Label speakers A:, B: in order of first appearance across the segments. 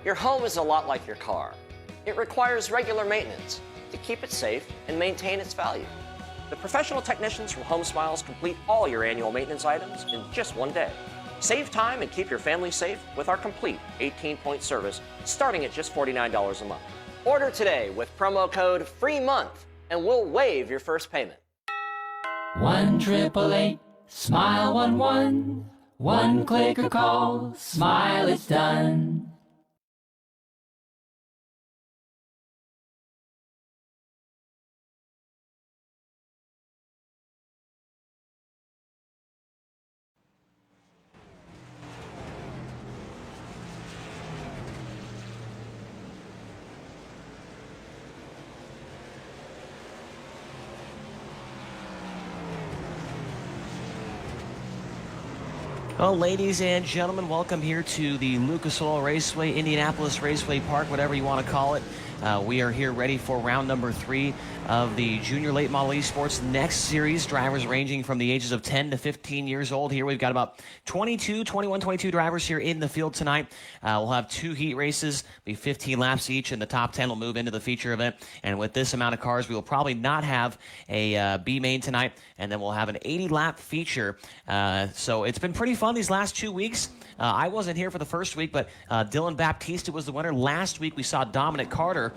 A: Your home is a lot like your car. It requires regular maintenance to keep it safe and maintain its value. The professional technicians from Home Smiles complete all your annual maintenance items in just one day. Save time and keep your family safe with our complete 18-point service starting at just $49 a month. Order today with promo code FREEMONTH and we'll waive your first payment.
B: 1-888-SMILE-11. One click or call, smile, it's done.
C: Well, ladies and gentlemen, welcome here to the Lucas Oil Raceway, Indianapolis Raceway Park, whatever you want to call it. We are here ready for round number 3 of the Junior Late Model Esports Next Series. Drivers ranging from the ages of 10 to 15 years old here. We've got about 22 drivers here in the field tonight. We'll have 2 heat races, be 15 laps each, and the top 10 will move into the feature event. And with this amount of cars, we will probably not have a B main tonight, and then we'll have an 80-lap feature. So it's been pretty fun these last 2 weeks. I wasn't here for the first week, but Dylan Baptista was the winner. Last week we saw Dominic Carter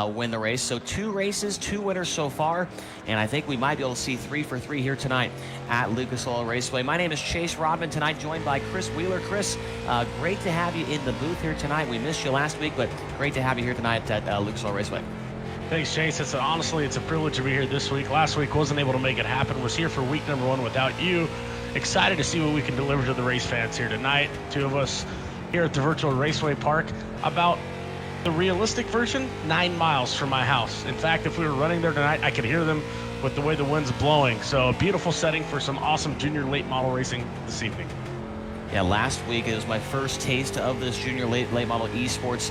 C: win the race. So 2 races, 2 winners so far, and I think we might be able to see 3 for 3 here tonight at Lucas Oil Raceway. My name is Chase Rodman, tonight joined by Chris Wheeler. Chris, great to have you in the booth here tonight. We missed you last week, but great to have you here tonight at Lucas Oil Raceway.
D: Thanks, Chase. Honestly, it's a privilege to be here this week. Last week wasn't able to make it happen. Was here for week number 1 without you. Excited to see what we can deliver to the race fans here tonight. 2 of us here at the virtual Raceway Park. About the realistic version, 9 miles from my house. In fact, if we were running there tonight, I could hear them with the way the wind's blowing. So a beautiful setting for some awesome junior late model racing this evening.
C: Yeah, last week it was my first taste of this Junior Late Model Esports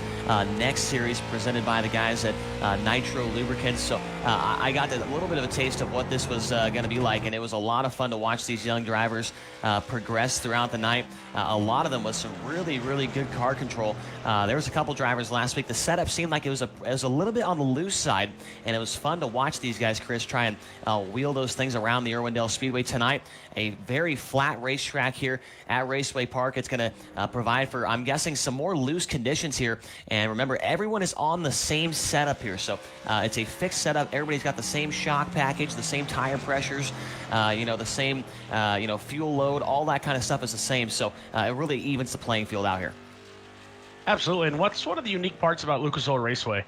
C: Next Series presented by the guys at Nitro Lubricants. So I got a little bit of a taste of what this was going to be like, and it was a lot of fun to watch these young drivers progress throughout the night. A lot of them with some really, really good car control. There was a couple drivers last week. The setup seemed like it was a little bit on the loose side, and it was fun to watch these guys, Chris, try and wheel those things around the Irwindale Speedway tonight. A very flat racetrack here at Raceway Park. It's going to provide for, I'm guessing, some more loose conditions here. And remember, everyone is on the same setup here. So it's a fixed setup. Everybody's got the same shock package, the same tire pressures, the same, fuel load, all that kind of stuff is the same. So it really evens the playing field out here.
D: Absolutely. And what's one of the unique parts about Lucas Oil Raceway?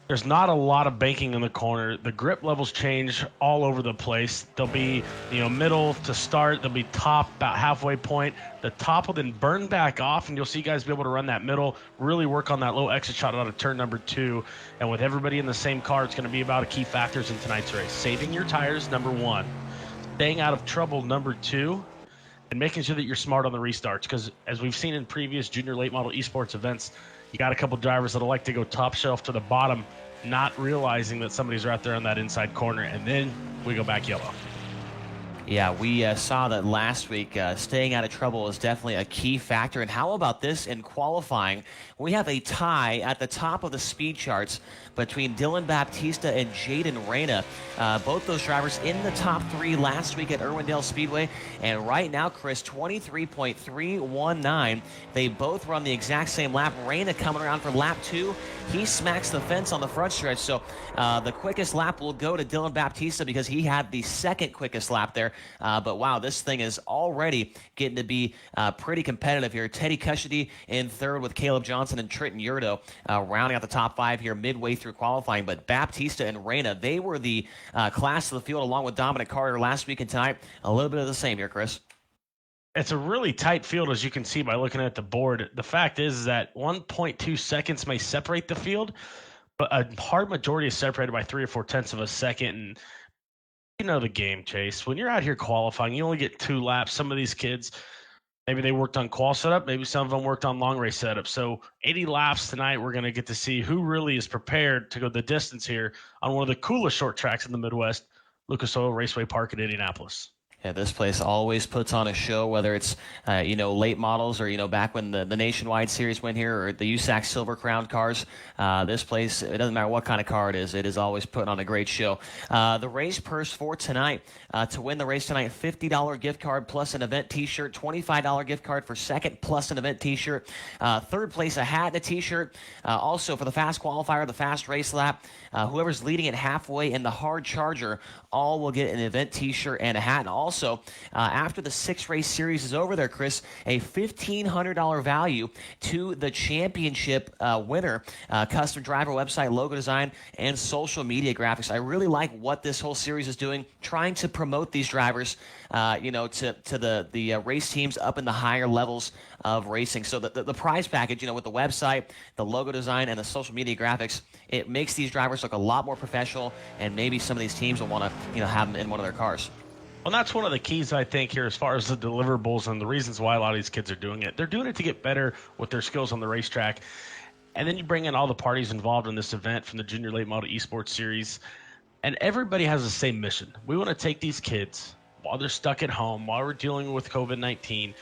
D: There's not a lot of banking in the corner. The grip levels change all over the place. There'll be, middle to start. There'll be top about halfway point. The top will then burn back off, and you'll see guys be able to run that middle, really work on that low exit shot out of turn number 2. And with everybody in the same car, it's going to be about a key factors in tonight's race. Saving your tires, number 1. Staying out of trouble, number 2. And making sure that you're smart on the restarts. Because as we've seen in previous junior late model esports events, you got a couple drivers that'll like to go top shelf to the bottom, not realizing that somebody's right there on that inside corner, and then we go back yellow.
C: Yeah, we saw that last week. Staying out of trouble is definitely a key factor. And how about this in qualifying? We have a tie at the top of the speed charts between Dylan Baptista and Jaden Reyna. Both those drivers in the top 3 last week at Irwindale Speedway. And right now, Chris, 23.319. They both run the exact same lap. Reyna coming around for lap 2. He smacks the fence on the front stretch. So the quickest lap will go to Dylan Baptista because he had the second quickest lap there. But wow, this thing is already getting to be pretty competitive here. Teddy Custody in third with Caleb Johnson and Trenton Yurdo rounding out the top 5 here midway through qualifying. But Baptista and Reyna, they were the class of the field along with Dominic Carter last week and tonight. A little bit of the same here, Chris.
D: It's a really tight field, as you can see by looking at the board. The fact is that 1.2 seconds may separate the field, but a hard majority is separated by 3 or 4 tenths of a second. And you know the game, Chase. When you're out here qualifying, you only get 2 laps. Some of these kids, maybe they worked on qual setup. Maybe some of them worked on long race setup. So 80 laps tonight, we're going to get to see who really is prepared to go the distance here on one of the coolest short tracks in the Midwest, Lucas Oil Raceway Park in Indianapolis.
C: Yeah, this place always puts on a show, whether it's, late models or, back when the Nationwide Series went here or the USAC Silver Crown cars. This place, it doesn't matter what kind of car it is always putting on a great show. The race purse for tonight, to win the race tonight, $50 gift card plus an event t-shirt, $25 gift card for second plus an event t-shirt. Third place, a hat and a t-shirt. Also for the fast qualifier, the fast race lap, whoever's leading it halfway in the hard charger, all will get an event t-shirt and a hat. And also, after the 6-race series is over there, Chris, a $1,500 value to the championship winner, custom driver website, logo design, and social media graphics. I really like what this whole series is doing, trying to promote these drivers, to the race teams up in the higher levels of racing. So the prize package, with the website, the logo design, and the social media graphics, it makes these drivers look a lot more professional, and maybe some of these teams will want to, have them in one of their cars.
D: Well, that's one of the keys, I think, here as far as the deliverables and the reasons why a lot of these kids are doing it. They're doing it to get better with their skills on the racetrack. And then you bring in all the parties involved in this event from the Junior Late Model Esports Series, and everybody has the same mission. We want to take these kids while they're stuck at home, while we're dealing with COVID-19,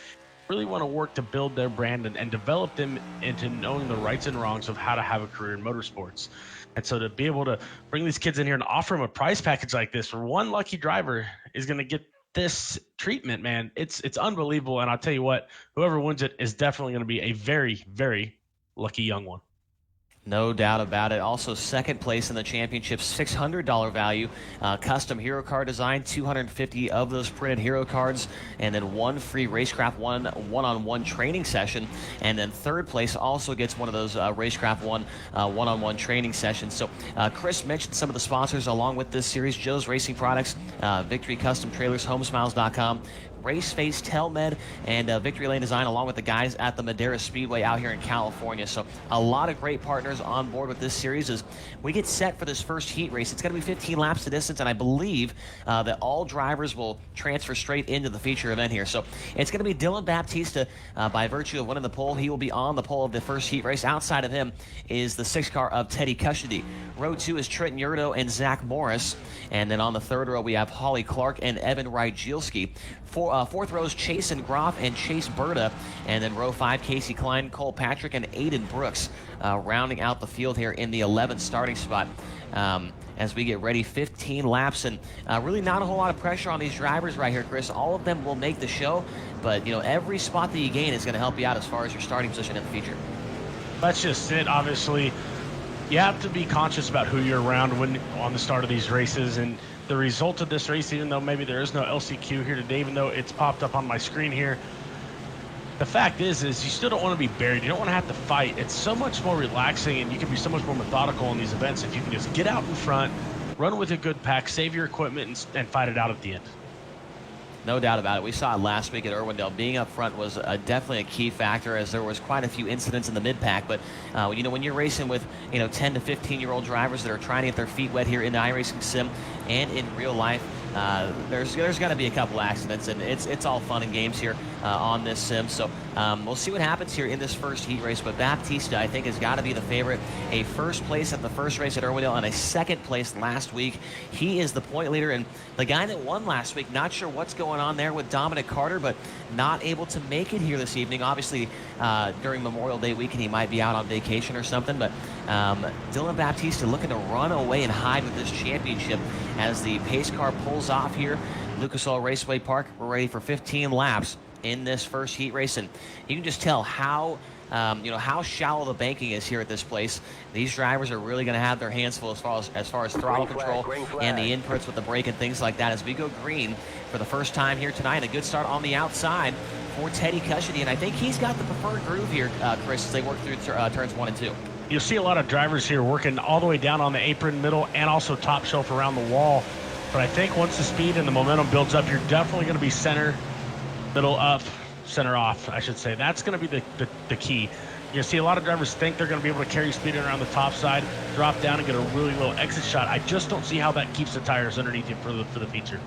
D: really want to work to build their brand and develop them into knowing the rights and wrongs of how to have a career in motorsports. And so to be able to bring these kids in here and offer them a prize package like this, for one lucky driver is going to get this treatment, man, it's unbelievable. And I'll tell you what, whoever wins it is definitely going to be a very, very lucky young one.
C: No doubt about it. Also, second place in the championship, $600 value. Custom hero card design, 250 of those printed hero cards, and then one free Racecraft one-on-one training session. And then third place also gets one of those Racecraft one-on-one training sessions. So Chris mentioned some of the sponsors along with this series: Joe's Racing Products, Victory Custom Trailers, HomeSmiles.com, Raceface, Telmed, and Victory Lane Design, along with the guys at the Madera Speedway out here in California. So a lot of great partners on board with this series as we get set for this first heat race. It's going to be 15 laps to distance, and I believe that all drivers will transfer straight into the feature event here. So it's going to be Dylan Baptista by virtue of winning the pole. He will be on the pole of the first heat race. Outside of him is the 6 car of Teddy Custody. Row 2 is Trenton Yurdo and Zach Morris. And then on the third row, we have Holly Clark and Evan Rygielski. Fourth row is Chase and Groff and Chase Berta. And then row 5, Casey Klein, Cole Patrick, and Aiden Brooks rounding out the field here in the 11th starting spot. As we get ready, 15 laps, and really not a whole lot of pressure on these drivers right here, Chris. All of them will make the show, but every spot that you gain is going to help you out as far as your starting position in the feature.
D: That's just it. Obviously, you have to be conscious about who you're around when on the start of these races, and the result of this race, even though maybe there is no LCQ here today, even though it's popped up on my screen here, the fact is you still don't want to be buried. You don't want to have to fight. It's so much more relaxing, and you can be so much more methodical in these events if you can just get out in front, run with a good pack, save your equipment, and fight it out at the end.
C: No doubt about it. We saw it last week at Irwindale. Being up front was definitely a key factor, as there was quite a few incidents in the mid-pack. But, when you're racing with, 10 to 15-year-old drivers that are trying to get their feet wet here in the iRacing sim and in real life, there's got to be a couple accidents, and it's all fun and games here on this sim. So we'll see what happens here in this first heat race. But Baptista, I think, has got to be the favorite. A first place at the first race at Irwindale and a second place last week. He is the point leader, and the guy that won last week, not sure what's going on there with Dominic Carter, but not able to make it here this evening. Obviously, during Memorial Day weekend, he might be out on vacation or something. But Dylan Baptista looking to run away and hide with this championship as the pace car pulls off here. Lucas Oil Raceway Park, we're ready for 15 laps in this first heat race, and you can just tell how how shallow the banking is here at this place. These drivers are really going to have their hands full as far as throttle control and the inputs with the brake and things like that as we go green for the first time here tonight. A good start on the outside for Teddy Custody, and I think he's got the preferred groove here, Chris, as they work through turns 1 and 2.
D: You'll see a lot of drivers here working all the way down on the apron, middle, and also top shelf around the wall. But I think once the speed and the momentum builds up, you're definitely going to be center, middle up, center off, I should say. That's going to be the key. You see a lot of drivers think they're going to be able to carry speed around the top side, drop down, and get a really low exit shot. I just don't see how that keeps the tires underneath you for the feature.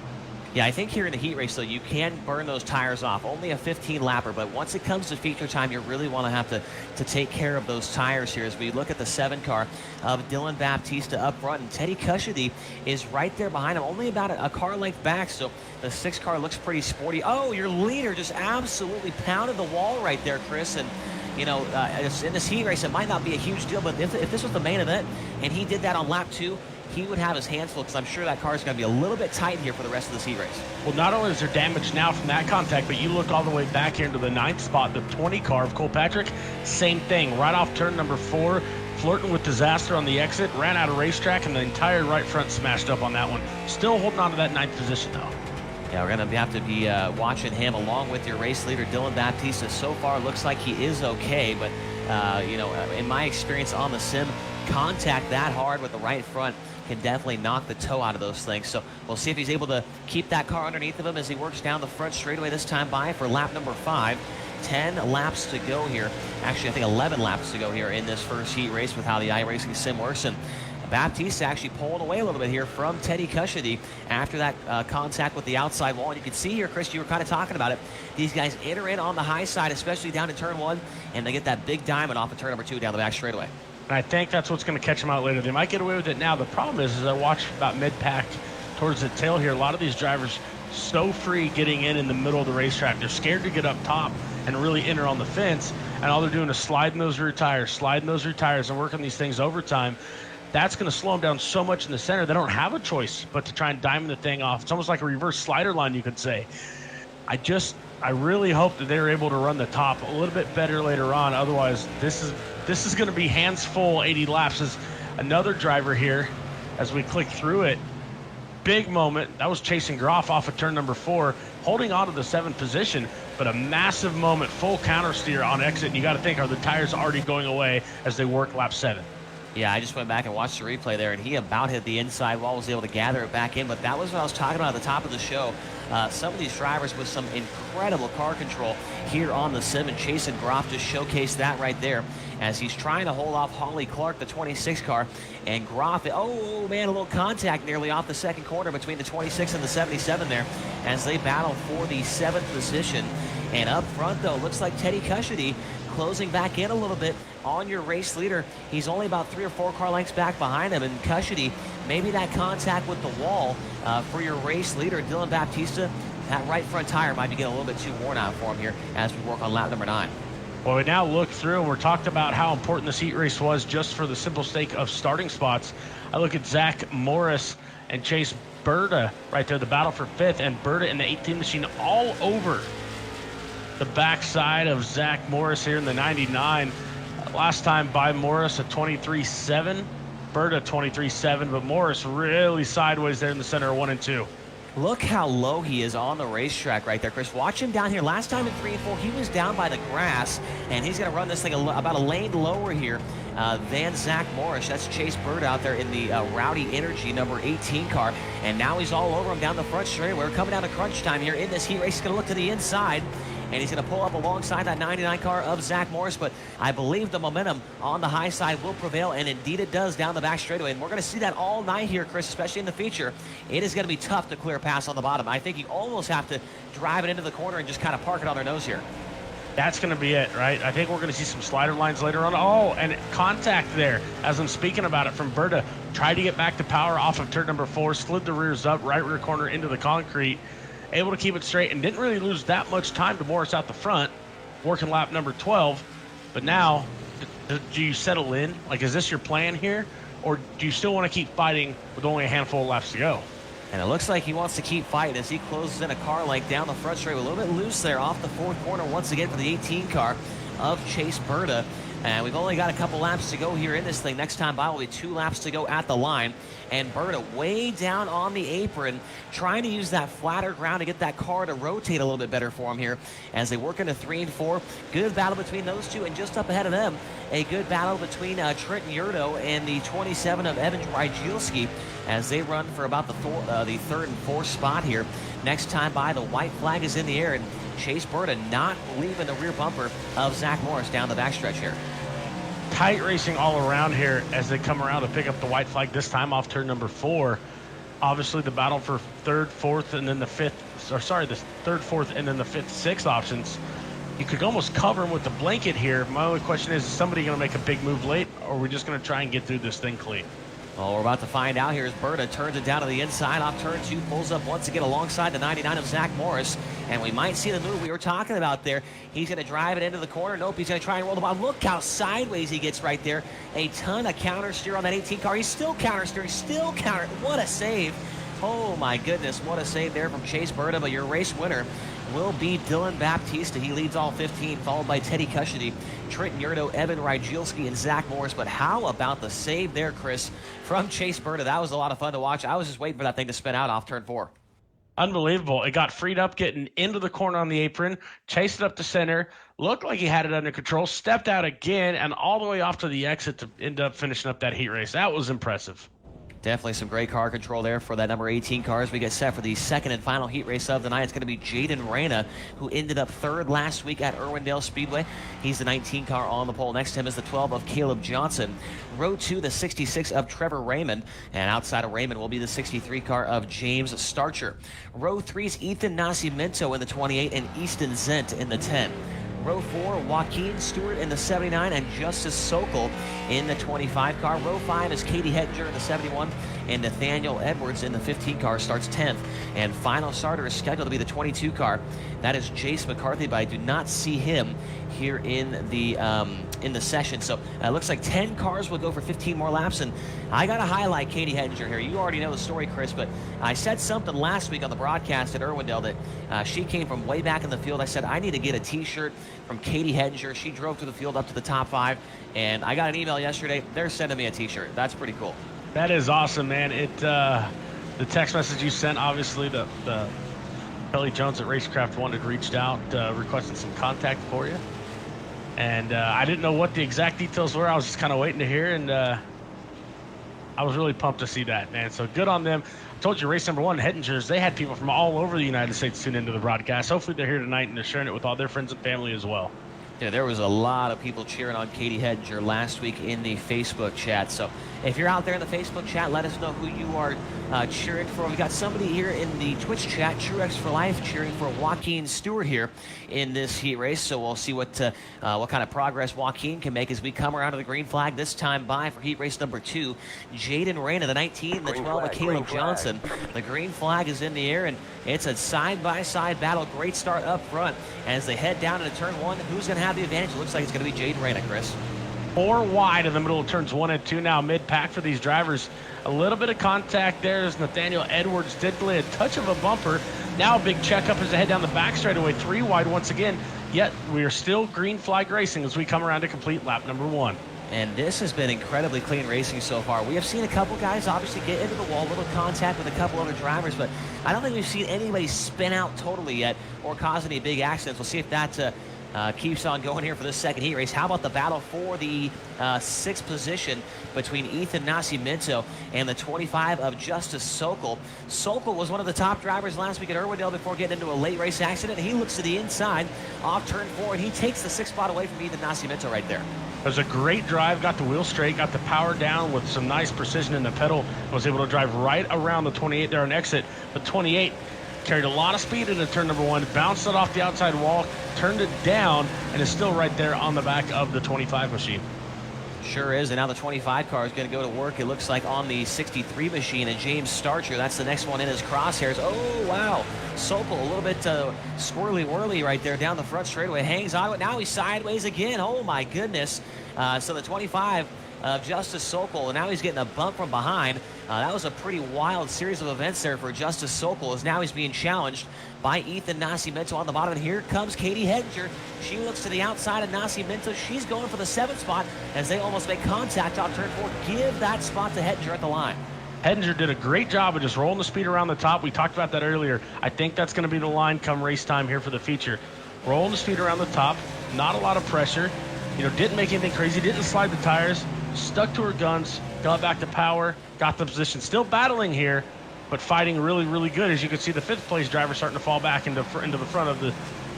C: Yeah, I think here in the heat race, though, you can burn those tires off. Only a 15-lapper, but once it comes to feature time, you really want to have to take care of those tires here. As we look at the 7 car of Dylan Baptista up front, and Teddy Cushedy is right there behind him, only about a car length back, so the 6 car looks pretty sporty. Oh, your leader just absolutely pounded the wall right there, Chris, and you know, in this heat race, it might not be a huge deal, but if this was the main event and he did that on lap 2, he would have his hands full, because I'm sure that car is going to be a little bit tight here for the rest of this heat race.
D: Well, not only is there damage now from that contact, but you look all the way back here into the 9th spot, the 20 car of Cole Patrick, same thing. Right off turn number 4, flirting with disaster on the exit, ran out of racetrack, and the entire right front smashed up on that one. Still holding on to that 9th position, though.
C: Yeah, we're going to have to be watching him along with your race leader, Dylan Baptista. So far, looks like he is okay, but, you know, in my experience on the sim, contact that hard with the right front can definitely knock the toe out of those things. So we'll see if he's able to keep that car underneath of him as he works down the front straightaway this time by for lap number 5. 10 laps to go here. Actually, I think 11 laps to go here in this first heat race with how the iRacing sim works. And Baptista actually pulling away a little bit here from Teddy Cushedy after that contact with the outside wall. And you can see here, Chris, you were kind of talking about it. These guys enter in on the high side, especially down in turn 1, and they get that big diamond off of turn number 2 down the back straightaway.
D: And I think that's what's going to catch them out later. They might get away with it now. The problem is I watch about mid-pack towards the tail here. A lot of these drivers so free getting in the middle of the racetrack. They're scared to get up top and really enter on the fence. And all they're doing is sliding those rear tires, and working these things overtime. That's going to slow them down so much in the center. They don't have a choice but to try and diamond the thing off. It's almost like a reverse slider line, you could say. I really hope that they're able to run the top a little bit better later on. Otherwise, this is going to be hands full 80 laps. As another driver here, as we click through it, big moment. That was chasing Groff off of turn number 4, holding on to the 7th position, but a massive moment, full counter steer on exit. And you got to think, are the tires already going away as they work lap 7?
C: Yeah, I just went back and watched the replay there, and he about hit the inside wall, was able to gather it back in. But that was what I was talking about at the top of the show. Some of these drivers with some incredible car control here on the sim, and Chasen Groff just showcased that right there as he's trying to hold off Holly Clark, the 26 car, and Groff, oh man, a little contact nearly off the second corner between the 26 and the 77 there as they battle for the 7th position. And up front, though, looks like Teddy Cushedy closing back in a little bit on your race leader. He's only about 3 or 4 car lengths back behind him, and Cushedy, maybe that contact with the wall for your race leader, Dylan Baptista, that right front tire might be getting a little bit too worn out for him here as we work on lap number 9.
D: Well, we now look through and we're talked about how important this heat race was just for the simple sake of starting spots. I look at Zach Morris and Chase Berta right there, the battle for 5th, and Berta in the 18 machine all over the backside of Zach Morris here in the 99. Last time by Morris a 23.7, Berta 23.7, but Morris really sideways there in the center of 1 and 2.
C: Look how low he is on the racetrack right there, Chris. Watch him down here. Last time in 3 and 4, he was down by the grass, and he's going to run this thing about a lane lower here than Zach Morris. That's Chase Bird out there in the Rowdy Energy number 18 car, and now he's all over him down the front straight. We're coming down to crunch time here in this heat race. He's going to look to the inside, and he's going to pull up alongside that 99 car of Zach Morris, but I believe the momentum on the high side will prevail, and indeed it does down the back straightaway, and we're going to see that all night here, Chris, especially in the feature. It is going to be tough to clear a pass on the bottom. I think you almost have to drive it into the corner and just kind of park it on their nose here.
D: That's going to be it, right? I think we're going to see some slider lines later on. Oh, and contact there, as I'm speaking about it, from Berta. Tried to get back to power off of turn number 4, slid the rears up, right rear corner into the concrete. Able to keep it straight and didn't really lose that much time to Morris out the front, working lap number 12. But now, do you settle in? Like, is this your plan here? Or do you still want to keep fighting with only a handful of laps to go?
C: And it looks like he wants to keep fighting as he closes in a car length down the front straight. A little bit loose there off the 4th corner once again for the 18 car of Chase Berta. And we've only got a couple laps to go here in this thing. Next time by will be 2 laps to go at the line. And Berta way down on the apron, trying to use that flatter ground to get that car to rotate a little bit better for him here as they work into 3 and 4. Good battle between those two, and just up ahead of them, a good battle between Trenton Yurdo and the 27 of Evan Rygielski as they run for about the 3rd and 4th spot here. Next time by, the white flag is in the air, and Chase Berta not leaving the rear bumper of Zach Morris down the backstretch here.
D: Tight racing all around here as they come around to pick up the white flag, this time off turn number 4. obviously the battle for third, fourth, and then the fifth, or sorry, the third, fourth, and then the fifth, sixth options. You could almost cover them with the blanket here. My only question is somebody going to make a big move late, or are we just going to try and get through this thing clean?
C: Well, we're about to find out here as Berta turns it down to the inside off turn 2, pulls up once again alongside the 99 of Zach Morris, and we might see the move we were talking about there. He's going to drive it into the corner. Nope, he's going to try and roll the ball. Look how sideways he gets right there. A ton of counter steer on that 18 car. He's still counter steering, still counter. What a save. Oh my goodness, what a save there from Chase Berta, but your race winner will be Dylan Baptista. He leads all 15, followed by Teddy Custody, Trenton Yurdo, Evan Rygielski, and Zach Morris. But how about the save there, Chris, from Chase Berta? That was a lot of fun to watch. I was just waiting for that thing to spin out off turn 4.
D: Unbelievable. It got freed up getting into the corner on the apron, chased it up the center, looked like he had it under control, stepped out again, and all the way off to the exit to end up finishing up that heat race. That was impressive.
C: Definitely some great car control there for that number 18 car as we get set for the second and final heat race of the night. It's going to be Jaden Reyna, who ended up third last week at Irwindale Speedway. He's the 19 car on the pole. Next to him is the 12 of Caleb Johnson. Row 2, the 66 of Trevor Raymond. And outside of Raymond will be the 63 car of James Starcher. Row 3's Ethan Nascimento in the 28 and Easton Zent in the 10. Row 4, Joaquin Stewart in the 79 and Justice Sokol in the 25 car. Row 5 is Katie Hettinger in the 71 and Nathaniel Edwards in the 15 car starts 10th. And final starter is scheduled to be the 22 car. That is Jace McCarthy, but I do not see him here in the session. So it looks like 10 cars will go for 15 more laps. And I got to highlight Katie Hettinger here. You already know the story, Chris, but I said something last week on the broadcast at Irwindale that she came from way back in the field. I said, I need to get a T-shirt from Katie Hettinger. She drove through the field up to the top 5, and I got an email yesterday. They're sending me a T-shirt. That's pretty cool.
D: That is awesome, man. The text message you sent, obviously, the Kelly Jones at Racecraft Wanted reached out, requesting some contact for you. And I didn't know what the exact details were. I was just kind of waiting to hear, and I was really pumped to see that, man. So good on them. I told you, race number 1, Hettingers, they had people from all over the United States tune into the broadcast. Hopefully they're here tonight and they're sharing it with all their friends and family as well.
C: Yeah, there was a lot of people cheering on Katie Hettinger last week in the Facebook chat. So if you're out there in the Facebook chat, let us know who you are cheering for. We got somebody here in the Twitch chat, TrueX for Life, cheering for Joaquin Stewart here in this heat race. So we'll see what kind of progress Joaquin can make as we come around to the green flag. This time by for heat race number 2, Jaden Reyna, the 19, the 12 of Caleb Johnson. The green flag is in the air, and it's a side-by-side battle. Great start up front as they head down into turn 1. Who's going to have the advantage? It looks like it's going to be Jaden Reyna, Chris.
D: 4 wide in the middle of turns 1 and 2 now, mid-pack for these drivers. A little bit of contact there as Nathaniel Edwards did lay a touch of a bumper. Now a big checkup as they head down the back straightaway, 3 wide once again. Yet we are still green flag racing as we come around to complete lap number 1.
C: And this has been incredibly clean racing so far. We have seen a couple guys obviously get into the wall, a little contact with a couple other drivers, but I don't think we've seen anybody spin out totally yet or cause any big accidents. We'll see if that keeps on going here for this second heat race. How about the battle for the 6th position between Ethan Nascimento and the 25 of Justice Sokol. Sokol was one of the top drivers last week at Irwindale before getting into a late race accident. He looks to the inside off turn 4, and he takes the 6th spot away from Ethan Nascimento right there.
D: It was a great drive, got the wheel straight, got the power down with some nice precision in the pedal, was able to drive right around the 28 there on exit. The 28 carried a lot of speed into turn number 1, bounced it off the outside wall, turned it down, and is still right there on the back of the 25 machine.
C: Sure is, and now the 25 car is going to go to work, it looks like, on the 63 machine, and James Starcher, that's the next one in his crosshairs. Oh, wow. Sokol, a little bit squirrely-whirly right there down the front straightaway, hangs on to it. Now he's sideways again. Oh, my goodness. So the 25 of Justice Sokol, and now he's getting a bump from behind. That was a pretty wild series of events there for Justice Sokol, as now he's being challenged by Ethan Nascimento on the bottom. And here comes Katie Hettinger. She looks to the outside of Nascimento. She's going for the 7th spot as they almost make contact off turn 4. Give that spot to Hettinger at the line.
D: Hettinger did a great job of just rolling the speed around the top. We talked about that earlier. I think that's going to be the line come race time here for the feature. Rolling the speed around the top, not a lot of pressure. Didn't make anything crazy, didn't slide the tires, stuck to her guns, got back to power, got the position. Still battling here, but fighting really, really good. As you can see, the 5th place driver starting to fall back into the front of the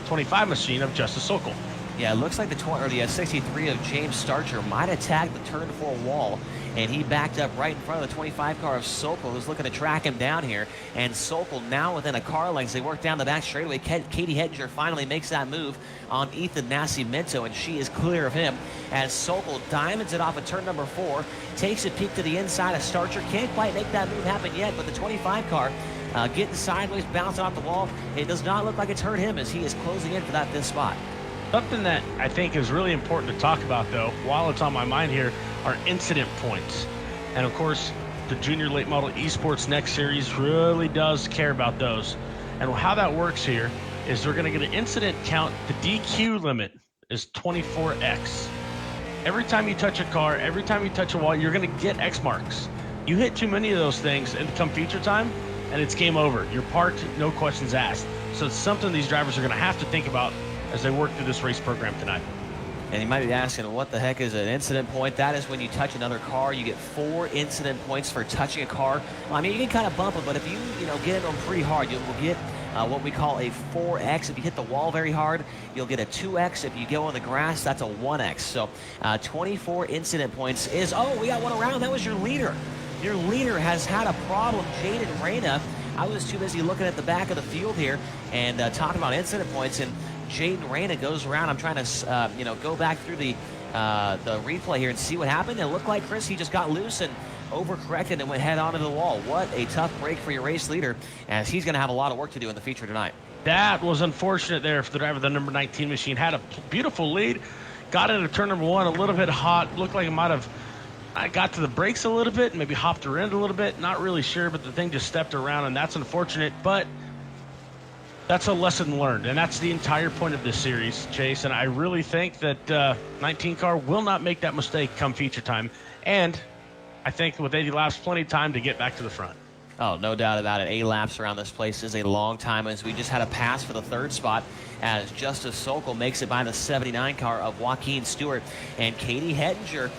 D: 25 machine of Justice Sokol.
C: Yeah, it looks like the 63 of James Starcher might have tagged the turn 4 wall and he backed up right in front of the 25 car of Sokol, who's looking to track him down here. And Sokol now within a car length. They work down the back straightaway. Katie Hettinger finally makes that move on Ethan Nascimento, and she is clear of him as Sokol diamonds it off at turn number 4, takes a peek to the inside of Starcher. Can't quite make that move happen yet, but the 25 car getting sideways, bouncing off the wall. It does not look like it's hurt him as he is closing in for that 5th spot.
D: Something that I think is really important to talk about, though, while it's on my mind here, are incident points. And, of course, the Junior Late Model Esports Next Series really does care about those. And how that works here is they're going to get an incident count. The DQ limit is 24x. Every time you touch a car, every time you touch a wall, you're going to get X marks. You hit too many of those things and come feature time, and it's game over. You're parked, no questions asked. So it's something these drivers are going to have to think about as they work through this race program tonight.
C: And you might be asking, what the heck is an incident point? That is when you touch another car. You get 4 incident points for touching a car. Well, I mean, you can kind of bump it, but if you get into them pretty hard, you'll get what we call a 4X. If you hit the wall very hard, you'll get a 2X. If you go on the grass, that's a 1X. So 24 incident points is, oh, we got one around. That was your leader. Your leader has had a problem, Jaden Reyna. I was too busy looking at the back of the field here and talking about incident points, and Jaden Reyna goes around. I'm trying to, go back through the replay here and see what happened. It looked like, Chris, he just got loose and overcorrected and went head on to the wall. What a tough break for your race leader, as he's going to have a lot of work to do in the feature tonight.
D: That was unfortunate there for the driver of the number 19 machine. Had a beautiful lead, got into turn number 1 a little bit hot. Looked like it might have got to the brakes a little bit, maybe hopped around a little bit. Not really sure, but the thing just stepped around, and that's unfortunate. But that's a lesson learned, and that's the entire point of this series, Chase. And I really think that 19 car will not make that mistake come feature time. And I think with 80 laps, plenty of time to get back to the front.
C: Oh, no doubt about it. 8 laps around this place is a long time, as we just had a pass for the 3rd spot as Justice Sokol makes it by the 79 car of Joaquin Stewart. And Katie Hettinger,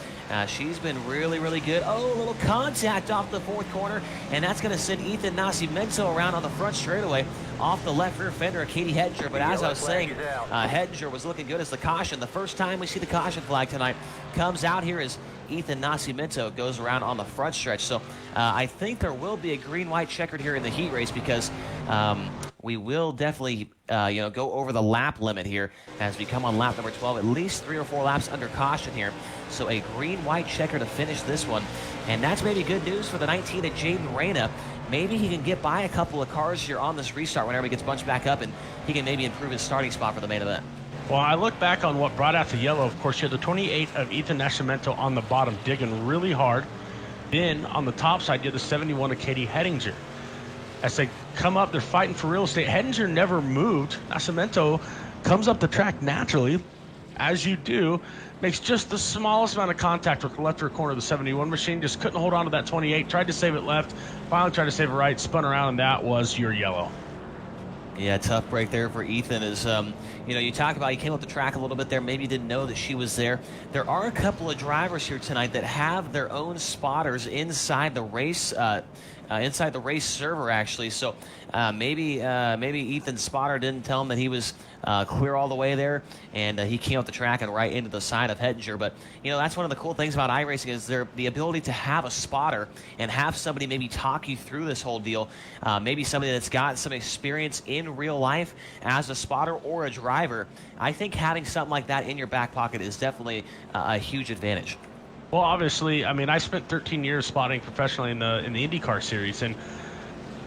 C: she's been really, really good. Oh, a little contact off the 4th corner, and that's going to send Ethan Nascimento around on the front straightaway off the left rear fender of Katie Hettinger. But as I was saying, Hettinger was looking good as the caution. The first time we see the caution flag tonight comes out here as Ethan Nascimento goes around on the front stretch. So I think there will be a green-white checkered here in the heat race, because we will definitely go over the lap limit here as we come on lap number 12. At least 3 or 4 laps under caution here. So a green-white checker to finish this one. And that's maybe good news for the 19 at Jaden Reyna. Maybe he can get by a couple of cars here on this restart whenever he gets bunched back up, and he can maybe improve his starting spot for the main event.
D: Well, I look back on what brought out the yellow. Of course, you had the 28 of Ethan Nascimento on the bottom, digging really hard. Then on the top side, you had the 71 of Katie Hettinger. As they come up, they're fighting for real estate. Hettinger never moved. Nascimento comes up the track naturally, as you do, makes just the smallest amount of contact with the left rear corner of the 71 machine. Just couldn't hold on to that 28. Tried to save it left. Finally tried to save it right. Spun around, and that was your yellow.
C: Yeah, tough break there for Ethan. As you talk about, he came up the track a little bit there. Maybe you didn't know that she was there. There are a couple of drivers here tonight that have their own spotters inside the race, server, actually. So maybe Ethan's spotter didn't tell him that he was clear all the way there, and he came up the track and right into the side of Hettinger. But that's one of the cool things about iRacing, is the ability to have a spotter and have somebody maybe talk you through this whole deal. Maybe somebody that's got some experience in real life as a spotter or a driver. I think having something like that in your back pocket is definitely a huge advantage.
D: Well, obviously, I mean, I spent 13 years spotting professionally in the IndyCar series, and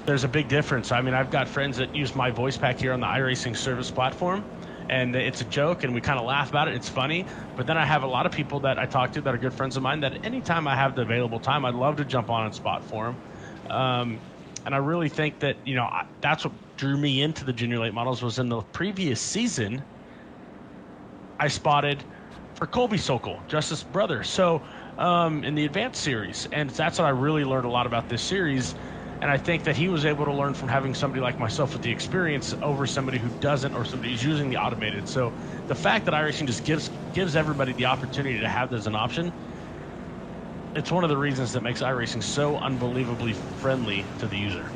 D: there's a big difference. I mean, I've got friends that use my voice pack here on the iRacing service platform, and it's a joke, and we kind of laugh about it. It's funny. But then I have a lot of people that I talk to that are good friends of mine that anytime I have the available time, I'd love to jump on and spot for them. And I really think that, that's what drew me into the junior late models. Was in the previous season, I spotted for Colby Sokol, Justice's brother. So in the advanced series, and that's what I really learned a lot about this series. And I think that he was able to learn from having somebody like myself with the experience over somebody who doesn't, or somebody who's using the automated. So the fact that iRacing just gives everybody the opportunity to have this as an option, it's one of the reasons that makes iRacing so unbelievably friendly to the user.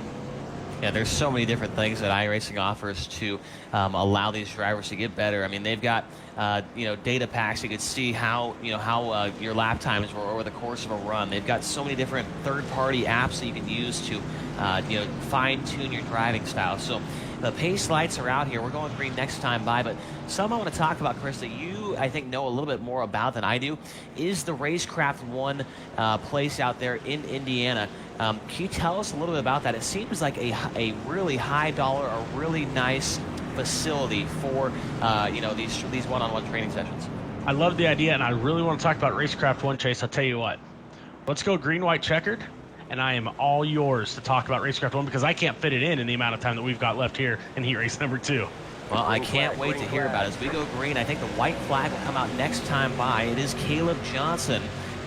C: Yeah, there's so many different things that iRacing offers to allow these drivers to get better. I mean, they've got data packs. You can see how your lap times were over the course of a run. They've got so many different third-party apps that you can use to fine-tune your driving style. So the pace lights are out here. We're going green next time by, but something I want to talk about, Chris, that you, I think, know a little bit more about than I do, is the Racecraft 1 place out there in Indiana. Can you tell us a little bit about that? It seems like a really high dollar, a really nice facility for these one-on-one training sessions.
D: I love the idea, and I really want to talk about Racecraft 1, Chase. I'll tell you what. Let's go green, white, checkered, and I am all yours to talk about Racecraft 1 because I can't fit it in the amount of time that we've got left here in heat race number 2.
C: Well, I can't wait to hear about it. As we go green, I think the white flag will come out next time by. It is Caleb Johnson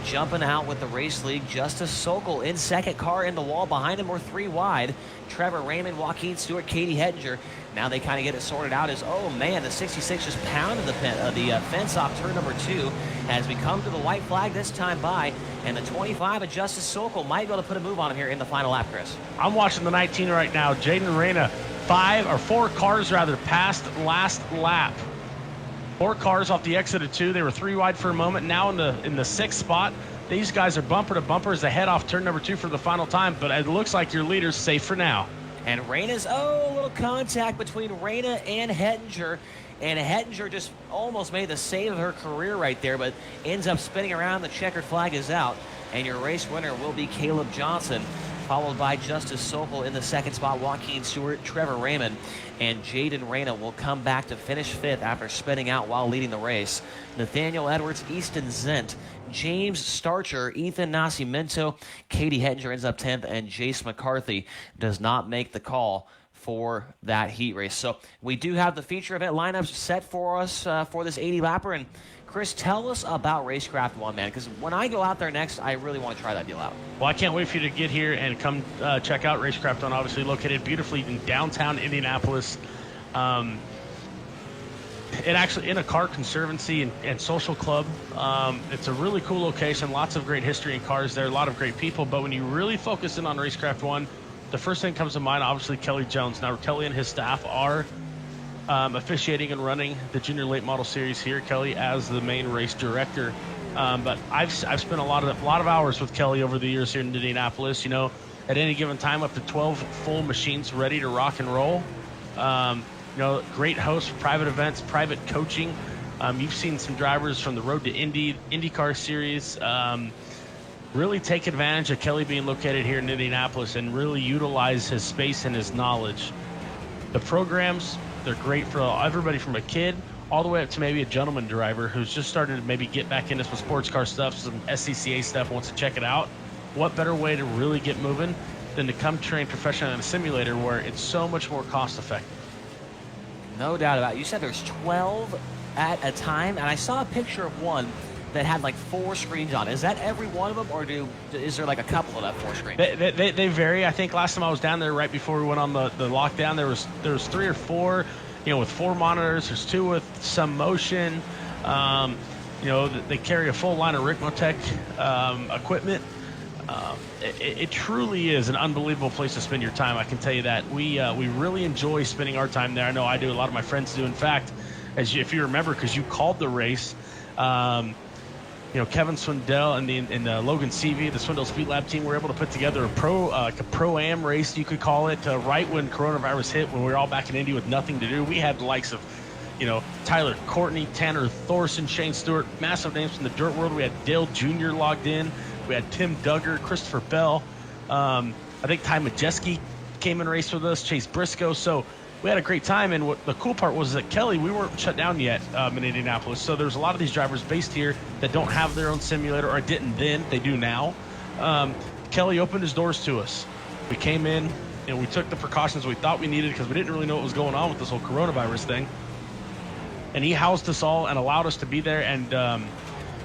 C: jumping out with the race league. Justice Sokol in second, car in the wall. Behind him, we're 3 wide. Trevor Raymond, Joaquin Stewart, Katie Hettinger. Now they kind of get it sorted out as, oh man, the 66 just pounded the fence off turn number 2 as we come to the white flag this time by. And the 25 of Justice Sokol might be able to put a move on him here in the final lap, Chris.
D: I'm watching the 19 right now. Jaden Reyna, 4 cars past last lap. 4 cars off the exit of 2. They were 3 wide for a moment. Now in the 6th spot, these guys are bumper to bumper as they head off turn number 2 for the final time. But it looks like your leader's safe for now.
C: And Reyna's, a little contact between Reyna and Hettinger. And Hettinger just almost made the save of her career right there, but ends up spinning around. The checkered flag is out. And your race winner will be Caleb Johnson, followed by Justice Sokol in the 2nd spot, Joaquin Stewart, Trevor Raymond, and Jaden Reyna will come back to finish 5th after spinning out while leading the race. Nathaniel Edwards, Easton Zent, James Starcher, Ethan Nascimento, Katie Hettinger ends up 10th, and Jace McCarthy does not make the call for that heat race. So we do have the feature event lineups set for us for this 80-lapper, and Chris, tell us about Racecraft 1, man, because when I go out there next, I really want to try that deal out.
D: Well, I can't wait for you to get here and come check out Racecraft 1, obviously located beautifully in downtown Indianapolis. It actually in a car conservancy and social club. It's a really cool location, lots of great history in cars there, a lot of great people, but when you really focus in on Racecraft 1, the first thing that comes to mind, obviously, Kelly Jones. Now, Kelly and his staff are officiating and running the Junior Late Model Series here. Kelly as the main race director. But I've spent a lot of hours with Kelly over the years here in Indianapolis. You know, at any given time, up to 12 full machines ready to rock and roll. Great host for private events, private coaching. You've seen some drivers from the Road to IndyCar Series. Really take advantage of Kelly being located here in Indianapolis and really utilize his space and his knowledge. The programs, they're great for everybody from a kid all the way up to maybe a gentleman driver who's just starting to maybe get back into some sports car stuff, some SCCA stuff, wants to check it out. What better way to really get moving than to come train professionally on a simulator where it's so much more cost effective?
C: No doubt about it. You said there's 12 at a time, and I saw a picture of one that had like 4 screens on. Is that every one of them, or is there like a couple that have 4 screens?
D: They vary. I think last time I was down there right before we went on the lockdown, there was 3 or 4, with 4 monitors. There's 2 with some motion. They carry a full line of Ricmotech equipment. It truly is an unbelievable place to spend your time. I can tell you that. We really enjoy spending our time there. I know I do. A lot of my friends do. In fact, if you remember, because you called the race, Kevin Swindell and the Logan CV, the Swindell Speed Lab team, were able to put together a pro-am race, you could call it, right when coronavirus hit, when we were all back in Indy with nothing to do. We had the likes of, Tyler Courtney, Tanner Thorson, Shane Stewart, massive names from the dirt world. We had Dale Jr. logged in. We had Tim Duggar, Christopher Bell. I think Ty Majeski came and raced with us, Chase Briscoe. So we had a great time, and what the cool part was that Kelly, we weren't shut down yet in Indianapolis, so there's a lot of these drivers based here that don't have their own simulator, or didn't then, they do now. Kelly opened his doors to us. We came in, and we took the precautions we thought we needed because we didn't really know what was going on with this whole coronavirus thing. And he housed us all and allowed us to be there, and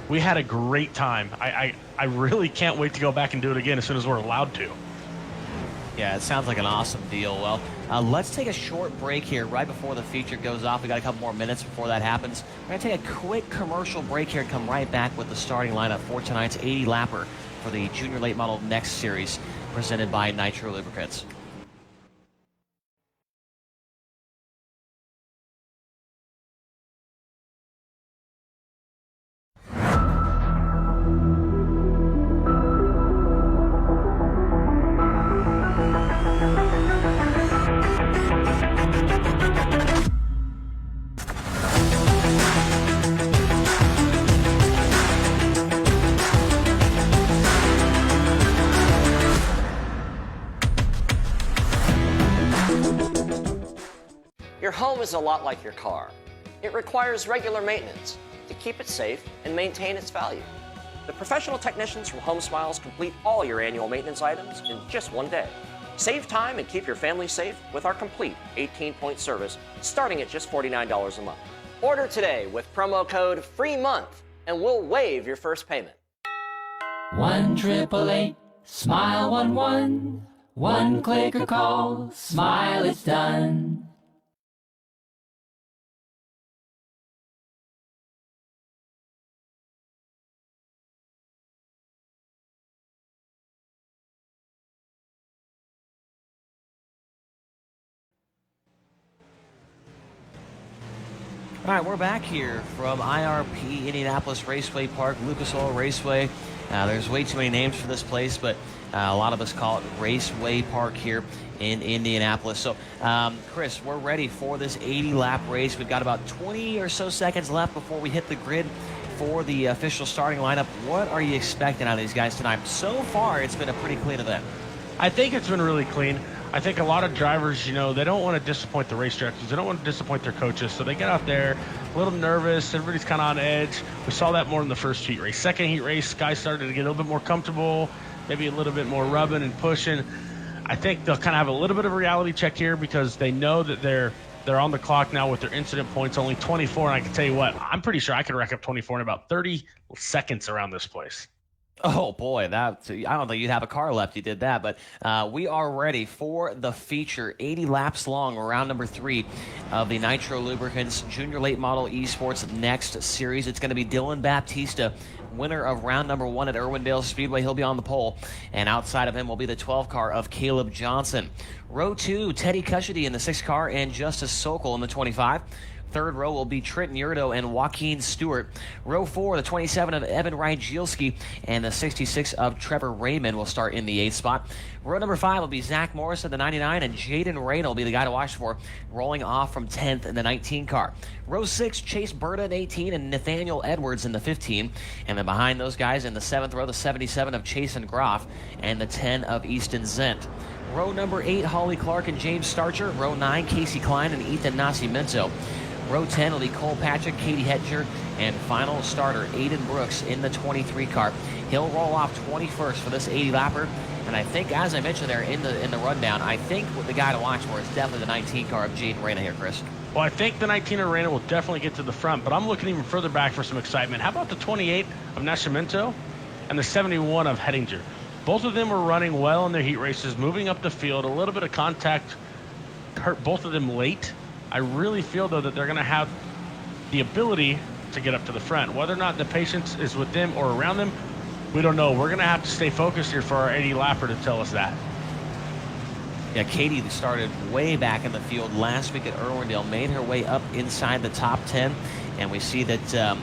D: we had a great time. I really can't wait to go back and do it again as soon as we're allowed to.
C: Yeah, it sounds like an awesome deal. Well, let's take a short break here right before the feature goes off. We got a couple more minutes before that happens. We're going to take a quick commercial break here and come right back with the starting lineup for tonight's 80-lapper for the Junior Late Model Next Series presented by Nitro Lubricants.
A: is a lot like your car. It requires regular maintenance to keep it safe and maintain its value. The professional technicians from Home Smiles complete all your annual maintenance items in just one day. Save time and keep your family safe with our complete 18-point service starting at just $49 a month. Order today with promo code FREEMONTH and we'll waive your first payment.
B: 1-888-SMILE-11. One click or call, smile, it's done.
C: All right, we're back here from IRP Indianapolis Raceway Park, Lucas Oil Raceway. There's way too many names for this place, but a lot of us call it Raceway Park here in Indianapolis. So, Chris, we're ready for this 80-lap race. We've got about 20 or so seconds left before we hit the grid for the official starting lineup. What are you expecting out of these guys tonight? So far, it's been a pretty clean event.
D: I think it's been really clean. I think a lot of drivers, they don't want to disappoint the race directors. They don't want to disappoint their coaches. So they get out there a little nervous. Everybody's kind of on edge. We saw that more in the first heat race. Second heat race, guys started to get a little bit more comfortable, maybe a little bit more rubbing and pushing. I think they'll kind of have a little bit of a reality check here because they know that they're on the clock now with their incident points, only 24. And I can tell you what, I'm pretty sure I can rack up 24 in about 30 seconds around this place.
C: Oh, boy, I don't think you'd have a car left. You did that, but we are ready for the feature. 80 laps long, round number 3 of the Nitro Lubricants Junior Late Model Esports Next Series. It's going to be Dylan Baptista, winner of round number 1 at Irwindale Speedway. He'll be on the pole, and outside of him will be the 12 car of Caleb Johnson. Row 2, Teddy Cushidy in the 6 car and Justice Sokol in the 25. Third row will be Trenton Yurdo and Joaquin Stewart. Row 4, the 27 of Evan Rygielski and the 66 of Trevor Raymond will start in the 8th spot. Row number 5 will be Zach Morris at the 99, and Jaden Rain will be the guy to watch for, rolling off from 10th in the 19 car. Row 6, Chase Berta in 18 and Nathaniel Edwards in the 15. And then behind those guys in the 7th row, the 77 of Chasen Groff and the 10 of Easton Zent. Row number 8, Holly Clark and James Starcher. Row 9, Casey Klein and Ethan Nascimento. Row 10 will be Cole Patrick, Katie Hedger, and final starter Aiden Brooks in the 23 car. He'll roll off 21st for this 80-lapper, and I think, as I mentioned there in the rundown, I think what the guy to watch for is definitely the 19 car of Jaden Reyna here, Chris.
D: Well, I think the 19 of Reyna will definitely get to the front, but I'm looking even further back for some excitement. How about the 28 of Nascimento and the 71 of Hettinger? Both of them were running well in their heat races, moving up the field. A little bit of contact hurt both of them late. I really feel, though, that they're going to have the ability to get up to the front. Whether or not the patience is with them or around them, we don't know. We're going to have to stay focused here for our 80-lapper to tell us that.
C: Yeah, Katie started way back in the field last week at Irwindale, made her way up inside the top 10, and we see that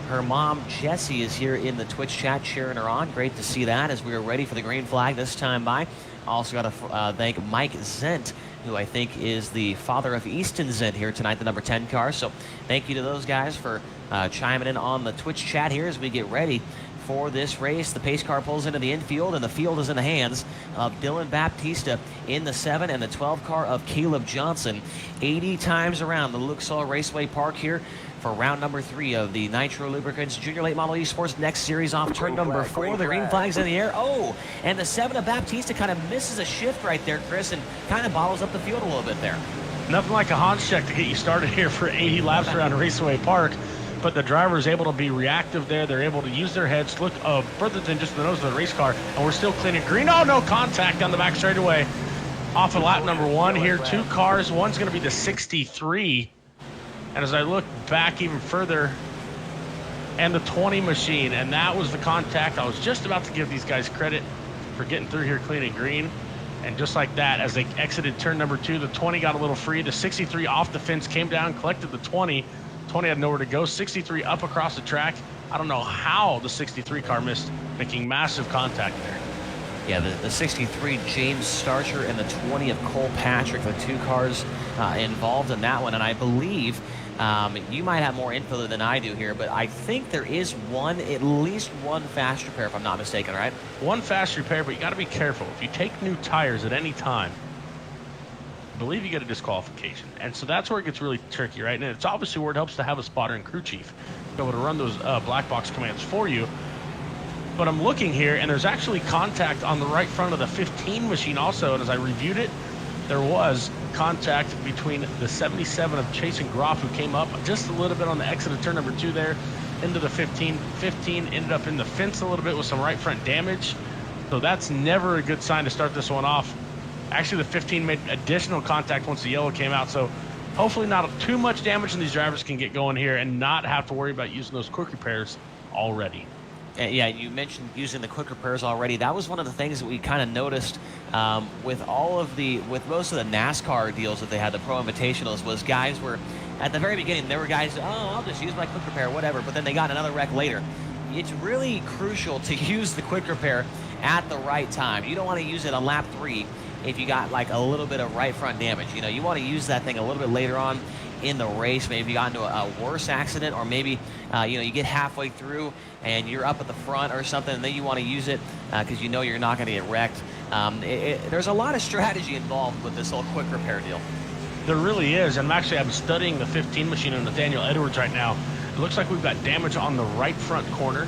C: her mom, Jessie, is here in the Twitch chat cheering her on. Great to see that as we are ready for the green flag this time by. Also got to thank Mike Zent, who I think is the father of Easton Zent here tonight, the number 10 car. So thank you to those guys for chiming in on the Twitch chat here as we get ready for this race. The pace car pulls into the infield, and the field is in the hands of Dylan Baptista in the 7 and the 12 car of Caleb Johnson. 80 times around the Lucas Oil Raceway Park here for round number 3 of the Nitro Lubricants Junior Late Model Esports Next Series off turn number 4. The green flag's in the air. Oh, and the 7 of Baptista kind of misses a shift right there, Chris, and kind of bottles up the field a little bit there.
D: Nothing like a Hans check to get you started here for 80 laps around Raceway Park. But the driver is able to be reactive there. They're able to use their heads, look further than just the nose of the race car, and we're still clean and green. Oh, no contact on the back straightaway. Off of lap number 1 here, 2 cars. One's going to be the 63. And as I look back even further, and the 20 machine, and that was the contact. I was just about to give these guys credit for getting through here clean and green. And just like that, as they exited turn number 2, the 20 got a little free. The 63 off the fence came down, collected the 20. 20 had nowhere to go. 63 up across the track. I don't know how the 63 car missed, making massive contact there.
C: Yeah, the 63 James Starcher and the 20 of Cole Patrick, the 2 cars involved in that one. And I believe you might have more info than I do here, but I think there is at least one fast repair, if I'm not mistaken, right?
D: One fast repair, but you got to be careful. If you take new tires at any time, believe you get a disqualification. And so that's where it gets really tricky, right? And it's obviously where it helps to have a spotter and crew chief to be able to run those black box commands for you. But I'm looking here, and there's actually contact on the right front of the 15 machine also, and as I reviewed it, there was contact between the 77 of Chase and Groff, who came up just a little bit on the exit of turn number 2 there, into the 15. 15 ended up in the fence a little bit with some right front damage, so that's never a good sign to start this one off. Actually, the 15 made additional contact once the yellow came out, so hopefully not too much damage, and these drivers can get going here and not have to worry about using those quick repairs already.
C: Yeah, you mentioned using the quick repairs already. That was one of the things that we kind of noticed with most of the NASCAR deals that they had, the Pro Invitationals, was guys were, at the very beginning, there were guys, oh, I'll just use my quick repair, whatever, but then they got another wreck later. It's really crucial to use the quick repair at the right time. You don't want to use it on lap 3 if you got like a little bit of right front damage. You know, you want to use that thing a little bit later on in the race. Maybe you got into a worse accident, or maybe you get halfway through and you're up at the front or something, and then you want to use it because you know you're not going to get wrecked. There's a lot of strategy involved with this whole quick repair deal.
D: There really is, and I'm studying the 15 machine on Nathaniel Edwards right now. It looks like we've got damage on the right front corner.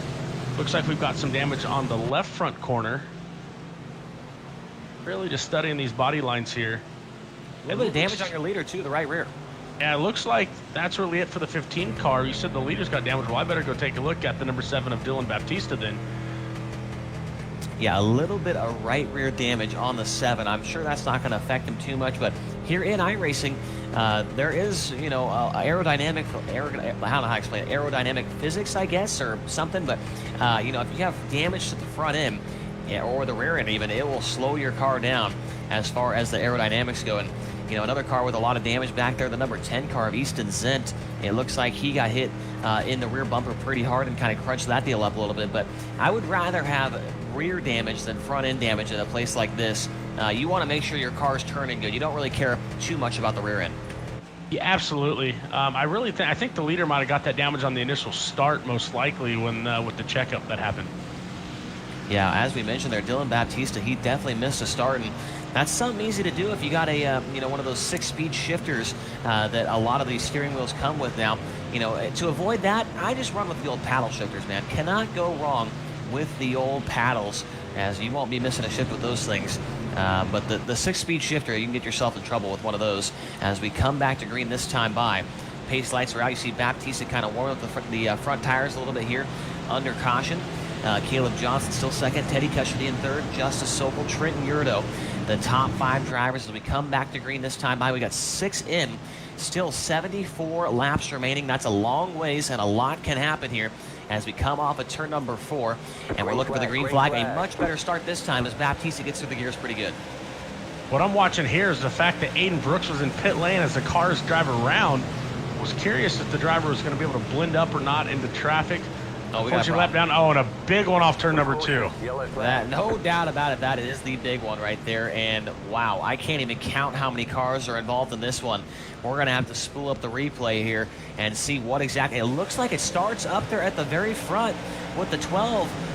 D: Looks like we've got some damage on the left front corner. Really just studying these body lines here.
C: A little bit of damage on your leader too, the right rear.
D: Yeah, it looks like that's really it for the 15 car. You said the leader's got damage. Well, I better go take a look at the number 7 of Dylan Baptista then.
C: Yeah, a little bit of right rear damage on the 7. I'm sure that's not going to affect him too much, but here in iRacing, there is, aerodynamic, I don't know how to explain it, aerodynamic physics, I guess, or something, but, if you have damage to the front end, or the rear end even, it will slow your car down as far as the aerodynamics go. And, another car with a lot of damage back there, the number 10 car of Easton Zent, it looks like he got hit in the rear bumper pretty hard and kind of crunched that deal up a little bit. But I would rather have rear damage than front end damage in a place like this. You want to make sure your car's turning good. You don't really care too much about the rear end.
D: Yeah, absolutely. I think the leader might have got that damage on the initial start, most likely, when with the checkup that happened.
C: Yeah, as we mentioned there, Dylan Baptista, he definitely missed a start, and that's something easy to do if you got a one of those 6-speed shifters that a lot of these steering wheels come with now. To avoid that, I just run with the old paddle shifters, man. Cannot go wrong with the old paddles, as you won't be missing a shift with those things. But the 6-speed shifter, you can get yourself in trouble with one of those. As we come back to green this time by, pace lights are out. You see Baptista kind of warming up the front tires a little bit here under caution. Caleb Johnson still second, Teddy Custody in third, Justice Sokol, Trenton Yurdo, the top 5 drivers. As we come back to green this time by, we got 6 in, still 74 laps remaining. That's a long ways, and a lot can happen here as we come off of turn number 4, and we're looking for the green flag. A much better start this time as Baptista gets through the gears pretty good.
D: What I'm watching here is the fact that Aiden Brooks was in pit lane as the cars drive around. Was curious if the driver was going to be able to blend up or not into traffic.
C: Oh, we got a
D: lap down. Oh, and a big one off turn number 2.
C: That, no doubt about it, that is the big one right there. And wow, I can't even count how many cars are involved in this one. We're going to have to spool up the replay here and see what exactly. It looks like it starts up there at the very front with the 12.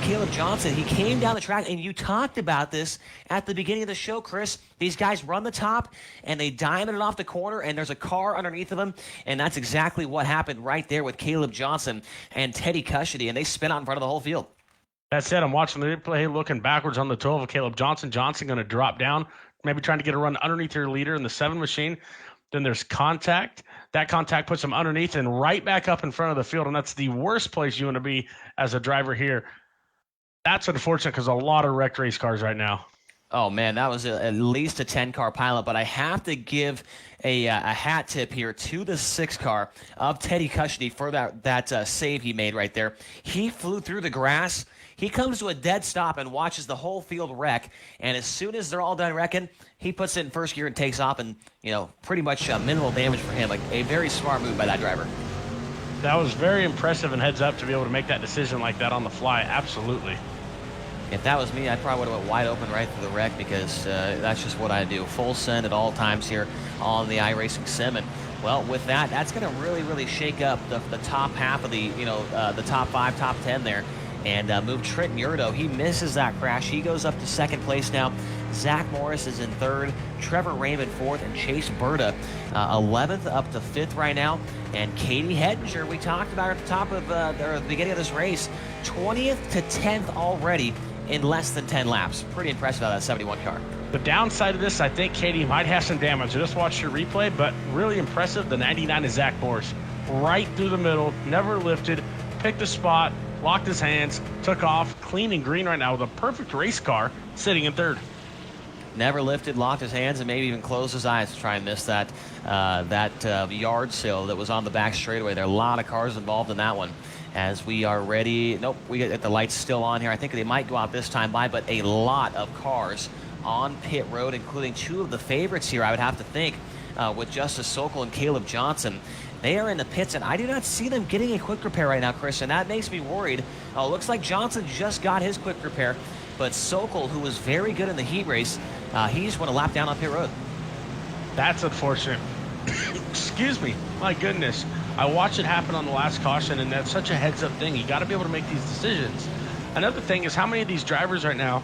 C: Caleb Johnson, he came down the track, and you talked about this at the beginning of the show, Chris. These guys run the top, and they diamond it off the corner, and there's a car underneath of them, and that's exactly what happened right there with Caleb Johnson and Teddy Custody, and they spin out in front of the whole field.
D: That said, I'm watching the replay, looking backwards on the 12 of Caleb Johnson. Johnson going to drop down, maybe trying to get a run underneath your leader in the 7 machine. Then there's contact. That contact puts him underneath and right back up in front of the field, and that's the worst place you want to be as a driver here. That's unfortunate because a lot of wrecked race cars right now.
C: Oh, man, that was at least a 10-car pilot, but I have to give a hat tip here to the 6 car of Teddy Custody for that save he made right there. He flew through the grass. He comes to a dead stop and watches the whole field wreck, and as soon as they're all done wrecking, he puts it in first gear and takes off, and, pretty much minimal damage for him. Like, a very smart move by that driver.
D: That was very impressive, and heads up to be able to make that decision like that on the fly. Absolutely.
C: If that was me, I probably would have went wide open right through the wreck, because that's just what I do. Full send at all times here on the iRacing sim. And, well, with that, that's going to really, really shake up the top half of the top 5, top 10 there. and moved Trenton Yurdo. He misses that crash. He goes up to second place now. Zach Morris is in third, Trevor Raymond fourth, and Chase Berta 11th up to fifth right now. And Katie Hettinger, we talked about her at the top of the beginning of this race, 20th to 10th already in less than 10 laps. Pretty impressive out of that 71 car.
D: The downside of this, I think Katie might have some damage. I just watched her replay, but really impressive. The 99 is Zach Morris. Right through the middle, never lifted, picked a spot, locked his hands, took off, clean and green right now with a perfect race car, sitting in third.
C: Never lifted, locked his hands, and maybe even closed his eyes to try and miss that yard sale that was on the back straightaway. There are a lot of cars involved in that one. As we are ready, nope, we get the lights still on here. I think they might go out this time by, but a lot of cars on pit road, including two of the favorites here, I would have to think, with Justice Sokol and Caleb Johnson. They are in the pits, and I do not see them getting a quick repair right now, Chris, and that makes me worried. Looks like Johnson just got his quick repair, but Sokol, who was very good in the heat race, he just went a lap down on pit road.
D: That's unfortunate. Excuse me. My goodness. I watched it happen on the last caution, and that's such a heads-up thing. You got to be able to make these decisions. Another thing is how many of these drivers right now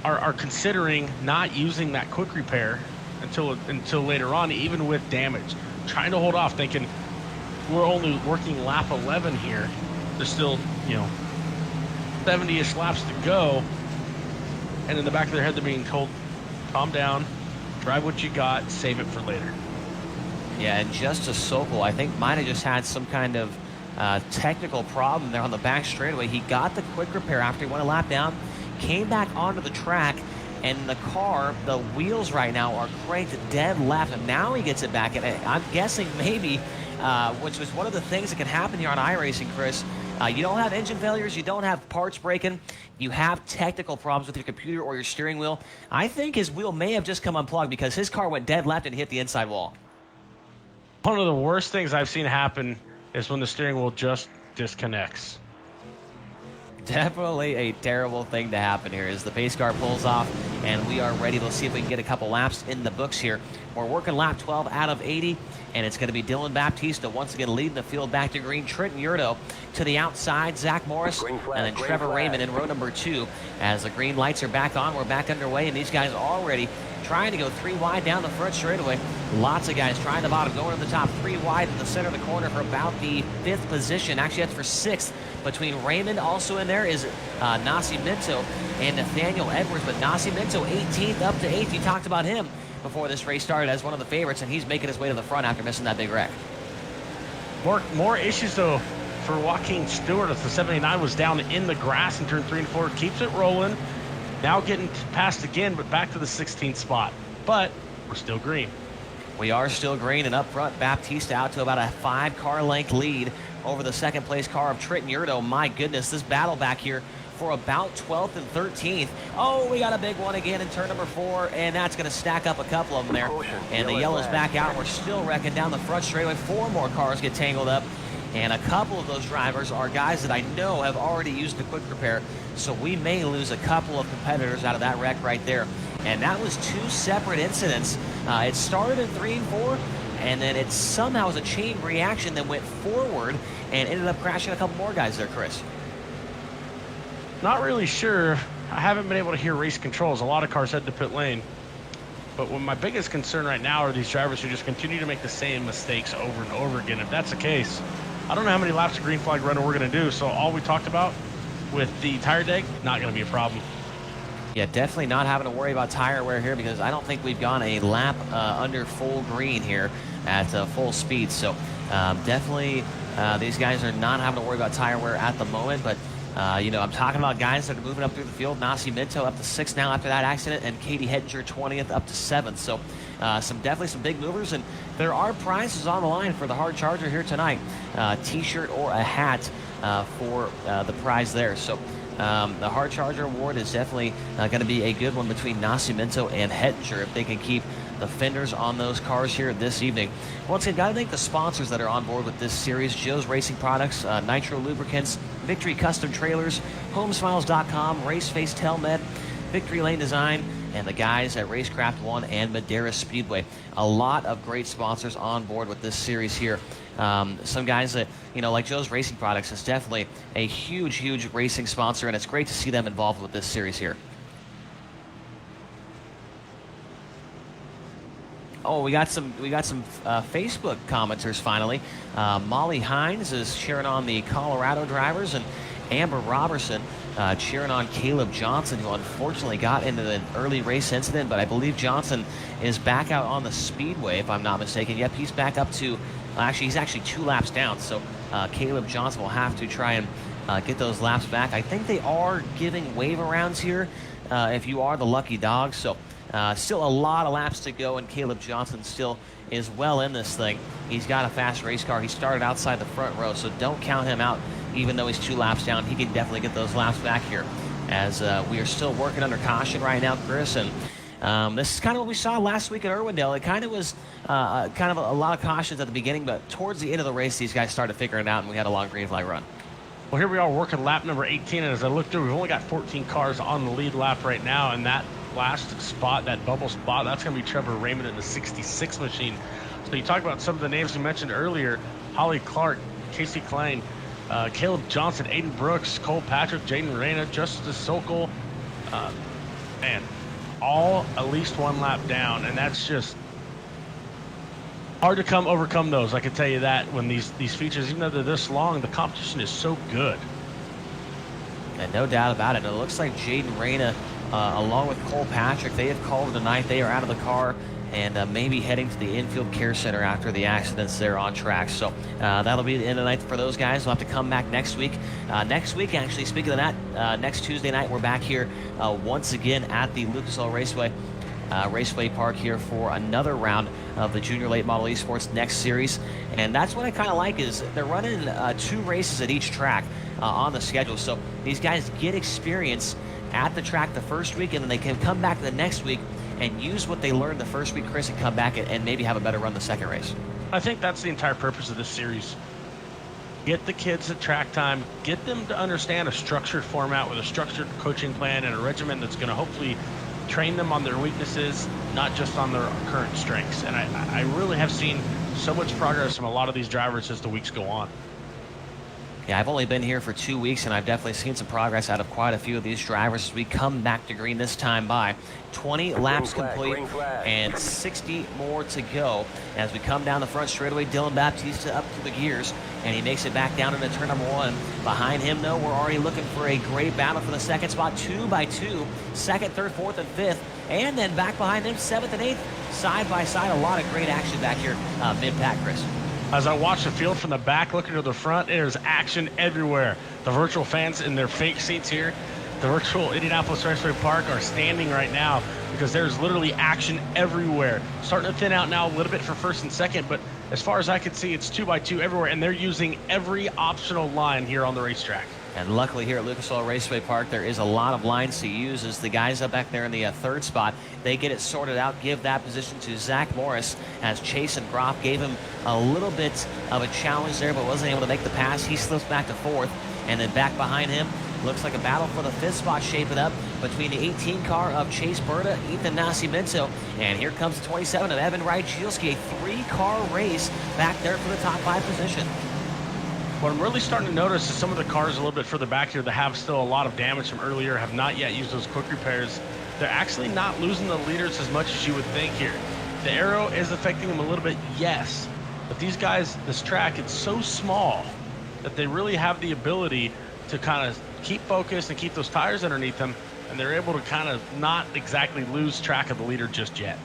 D: are considering not using that quick repair until later on, even with damage. Trying to hold off, thinking we're only working lap 11 here. There's still, 70-ish laps to go. And in the back of their head, they're being told, calm down, drive what you got, save it for later.
C: Yeah, and Justice Sokol, I think, might have just had some kind of technical problem there on the back straightaway. He got the quick repair after he went a lap down, came back onto the track, and the car, the wheels right now are cranked dead left, and now he gets it back. And I'm guessing maybe, which was one of the things that can happen here on iRacing, Chris, you don't have engine failures, you don't have parts breaking, you have technical problems with your computer or your steering wheel. I think his wheel may have just come unplugged because his car went dead left and hit the inside wall.
D: One of the worst things I've seen happen is when the steering wheel just disconnects.
C: Definitely a terrible thing to happen here as the pace car pulls off, and we are ready. Let's see if we can get a couple laps in the books here. We're working lap 12 out of 80, and it's going to be Dylan Baptista once again leading the field back to green. Trenton Yurdo to the outside, Zach Morris, and then Trevor Raymond in row number 2. As the green lights are back on, we're back underway, and these guys already trying to go 3 wide down the front straightaway. Lots of guys trying the bottom, going to the top, 3 wide in the center of the corner for about the 5th position. Actually, that's for 6th. Between Raymond, also in there is Nasi Minto and Nathaniel Edwards, but Nasi Minto 18th up to 8th. You talked about him before this race started as one of the favorites, and he's making his way to the front after missing that big wreck.
D: More issues, though, for Joaquin Stewart as the 79 was down in the grass in turn 3 and 4. Keeps it rolling. Now getting passed again, but back to the 16th spot. But we're still green.
C: We are still green, and up front, Baptista out to about a 5-car length lead over the second place car of Trenton Yurdo. My goodness, this battle back here for about 12th and 13th. Oh, we got a big one again in turn number 4, and that's going to stack up a couple of them there. And the yellow's back out. We're still wrecking down the front straightaway. 4 more cars get tangled up, and a couple of those drivers are guys that I know have already used the quick repair, so we may lose a couple of competitors out of that wreck right there. And that was 2 separate incidents. It started in 3 and 4, and then it somehow was a chain reaction that went forward and ended up crashing a couple more guys there, Chris.
D: Not really sure. I haven't been able to hear race controls. A lot of cars head to pit lane. But my biggest concern right now are these drivers who just continue to make the same mistakes over and over again. If that's the case, I don't know how many laps of green flag runner we're going to do. So all we talked about with the tire deg, not going to be a problem.
C: Yeah, definitely not having to worry about tire wear here because I don't think we've gone a lap under full green here at full speed. So definitely these guys are not having to worry about tire wear at the moment. But, I'm talking about guys that are moving up through the field. Nasi Minto up to 6th now after that accident, and Katie Hettinger 20th up to 7th. So definitely some big movers, and there are prizes on the line for the hard charger here tonight. T-shirt or a hat for the prize there. So the hard charger award is definitely going to be a good one between Nasi Minto and Hettinger if they can keep the fenders on those cars here this evening. Once again, got to thank the sponsors that are on board with this series: Joe's Racing Products, Nitro Lubricants, Victory Custom Trailers, HomeSmiles.com, Raceface Telmed, Victory Lane Design, and the guys at Racecraft One and Madera Speedway. A lot of great sponsors on board with this series here Some guys that, like Joe's Racing Products is definitely a huge racing sponsor, and it's great to see them involved with this series here. Oh, we got some Facebook commenters finally. Molly Hines is cheering on the Colorado drivers, and Amber Robertson cheering on Caleb Johnson, who unfortunately got into an early race incident, but I believe Johnson is back out on the speedway, if I'm not mistaken. Yep, he's back up to, he's actually 2 laps down, so Caleb Johnson will have to try and get those laps back. I think they are giving wave arounds here if you are the lucky dog, so still a lot of laps to go, and Caleb Johnson still is well in this thing. He's got a fast race car. He started outside the front row, so don't count him out. Even though he's 2 laps down, he can definitely get those laps back here, as we are still working under caution right now, Chris. And this is kind of what we saw last week at Irwindale. It kind of was kind of a lot of cautions at the beginning, but towards the end of the race, these guys started figuring it out, and we had a long green flag run.
D: Well, here we are working lap number 18, and as I look through, we've only got 14 cars on the lead lap right now, and that last spot, that bubble spot, that's going to be Trevor Raymond in the 66 machine. So you talk about some of the names we mentioned earlier: Holly Clark, Casey Klein, Caleb Johnson, Aiden Brooks, Cole Patrick, Jaden Reyna, Justice Sokol, man, all at least 1 lap down, and that's just hard to overcome those. I can tell you that when these features, even though they're this long, the competition is so good.
C: And no doubt about it. And it looks like Jaden Reyna, along with Cole Patrick, they have called it a night. They are out of the car and maybe heading to the infield care center after the accidents there on track. So that'll be the end of the night for those guys. We'll have to come back next week. Next week, actually, speaking of that, next Tuesday night, we're back here once again at the Lucas Oil Raceway Park here for another round of the Junior Late Model Esports Next Series. And that's what I kind of like, is they're running 2 races at each track on the schedule. So these guys get experience at the track the first week, and then they can come back the next week and use what they learned the first week, Chris, and come back and maybe have a better run the second race.
D: I think that's the entire purpose of this series. Get the kids at track time, get them to understand a structured format with a structured coaching plan and a regimen that's going to hopefully train them on their weaknesses, not just on their current strengths. And I really have seen so much progress from a lot of these drivers as the weeks go on.
C: Yeah, I've only been here for 2 weeks, and I've definitely seen some progress out of quite a few of these drivers as we come back to green this time by 20 laps complete and 60 more to go. As we come down the front straightaway, Dylan Baptista up through the gears, and he makes it back down into turn number 1. Behind him, though, we're already looking for a great battle for the second spot, 2 by 2, second, third, fourth, and fifth. And then back behind them, 7th and 8th, side by side. A lot of great action back here mid-pack, Chris.
D: As I watch the field from the back looking to the front, there's action everywhere. The virtual fans in their fake seats here, the virtual Indianapolis Raceway Park, are standing right now because there's literally action everywhere. Starting to thin out now a little bit for first and second, but as far as I can see, it's 2 by 2 everywhere, and they're using every optional line here on the racetrack.
C: And luckily here at Lucas Oil Raceway Park, there is a lot of lines to use, as the guys up back there in the third spot, they get it sorted out, give that position to Zach Morris, as Chase and Groff gave him a little bit of a challenge there, but wasn't able to make the pass. He slips back to 4th, and then back behind him, looks like a battle for the 5th spot shaping up between the 18 car of Chase Berta, Ethan Nascimento, and here comes the 27 of Evan Wright-Chielski, a 3-car race back there for the top 5 position.
D: What I'm really starting to notice is some of the cars a little bit further back here that have still a lot of damage from earlier, have not yet used those quick repairs. They're actually not losing the leaders as much as you would think here. The aero is affecting them a little bit, yes. But these guys, this track, it's so small that they really have the ability to kind of keep focused and keep those tires underneath them, and they're able to kind of not exactly lose track of the leader just yet.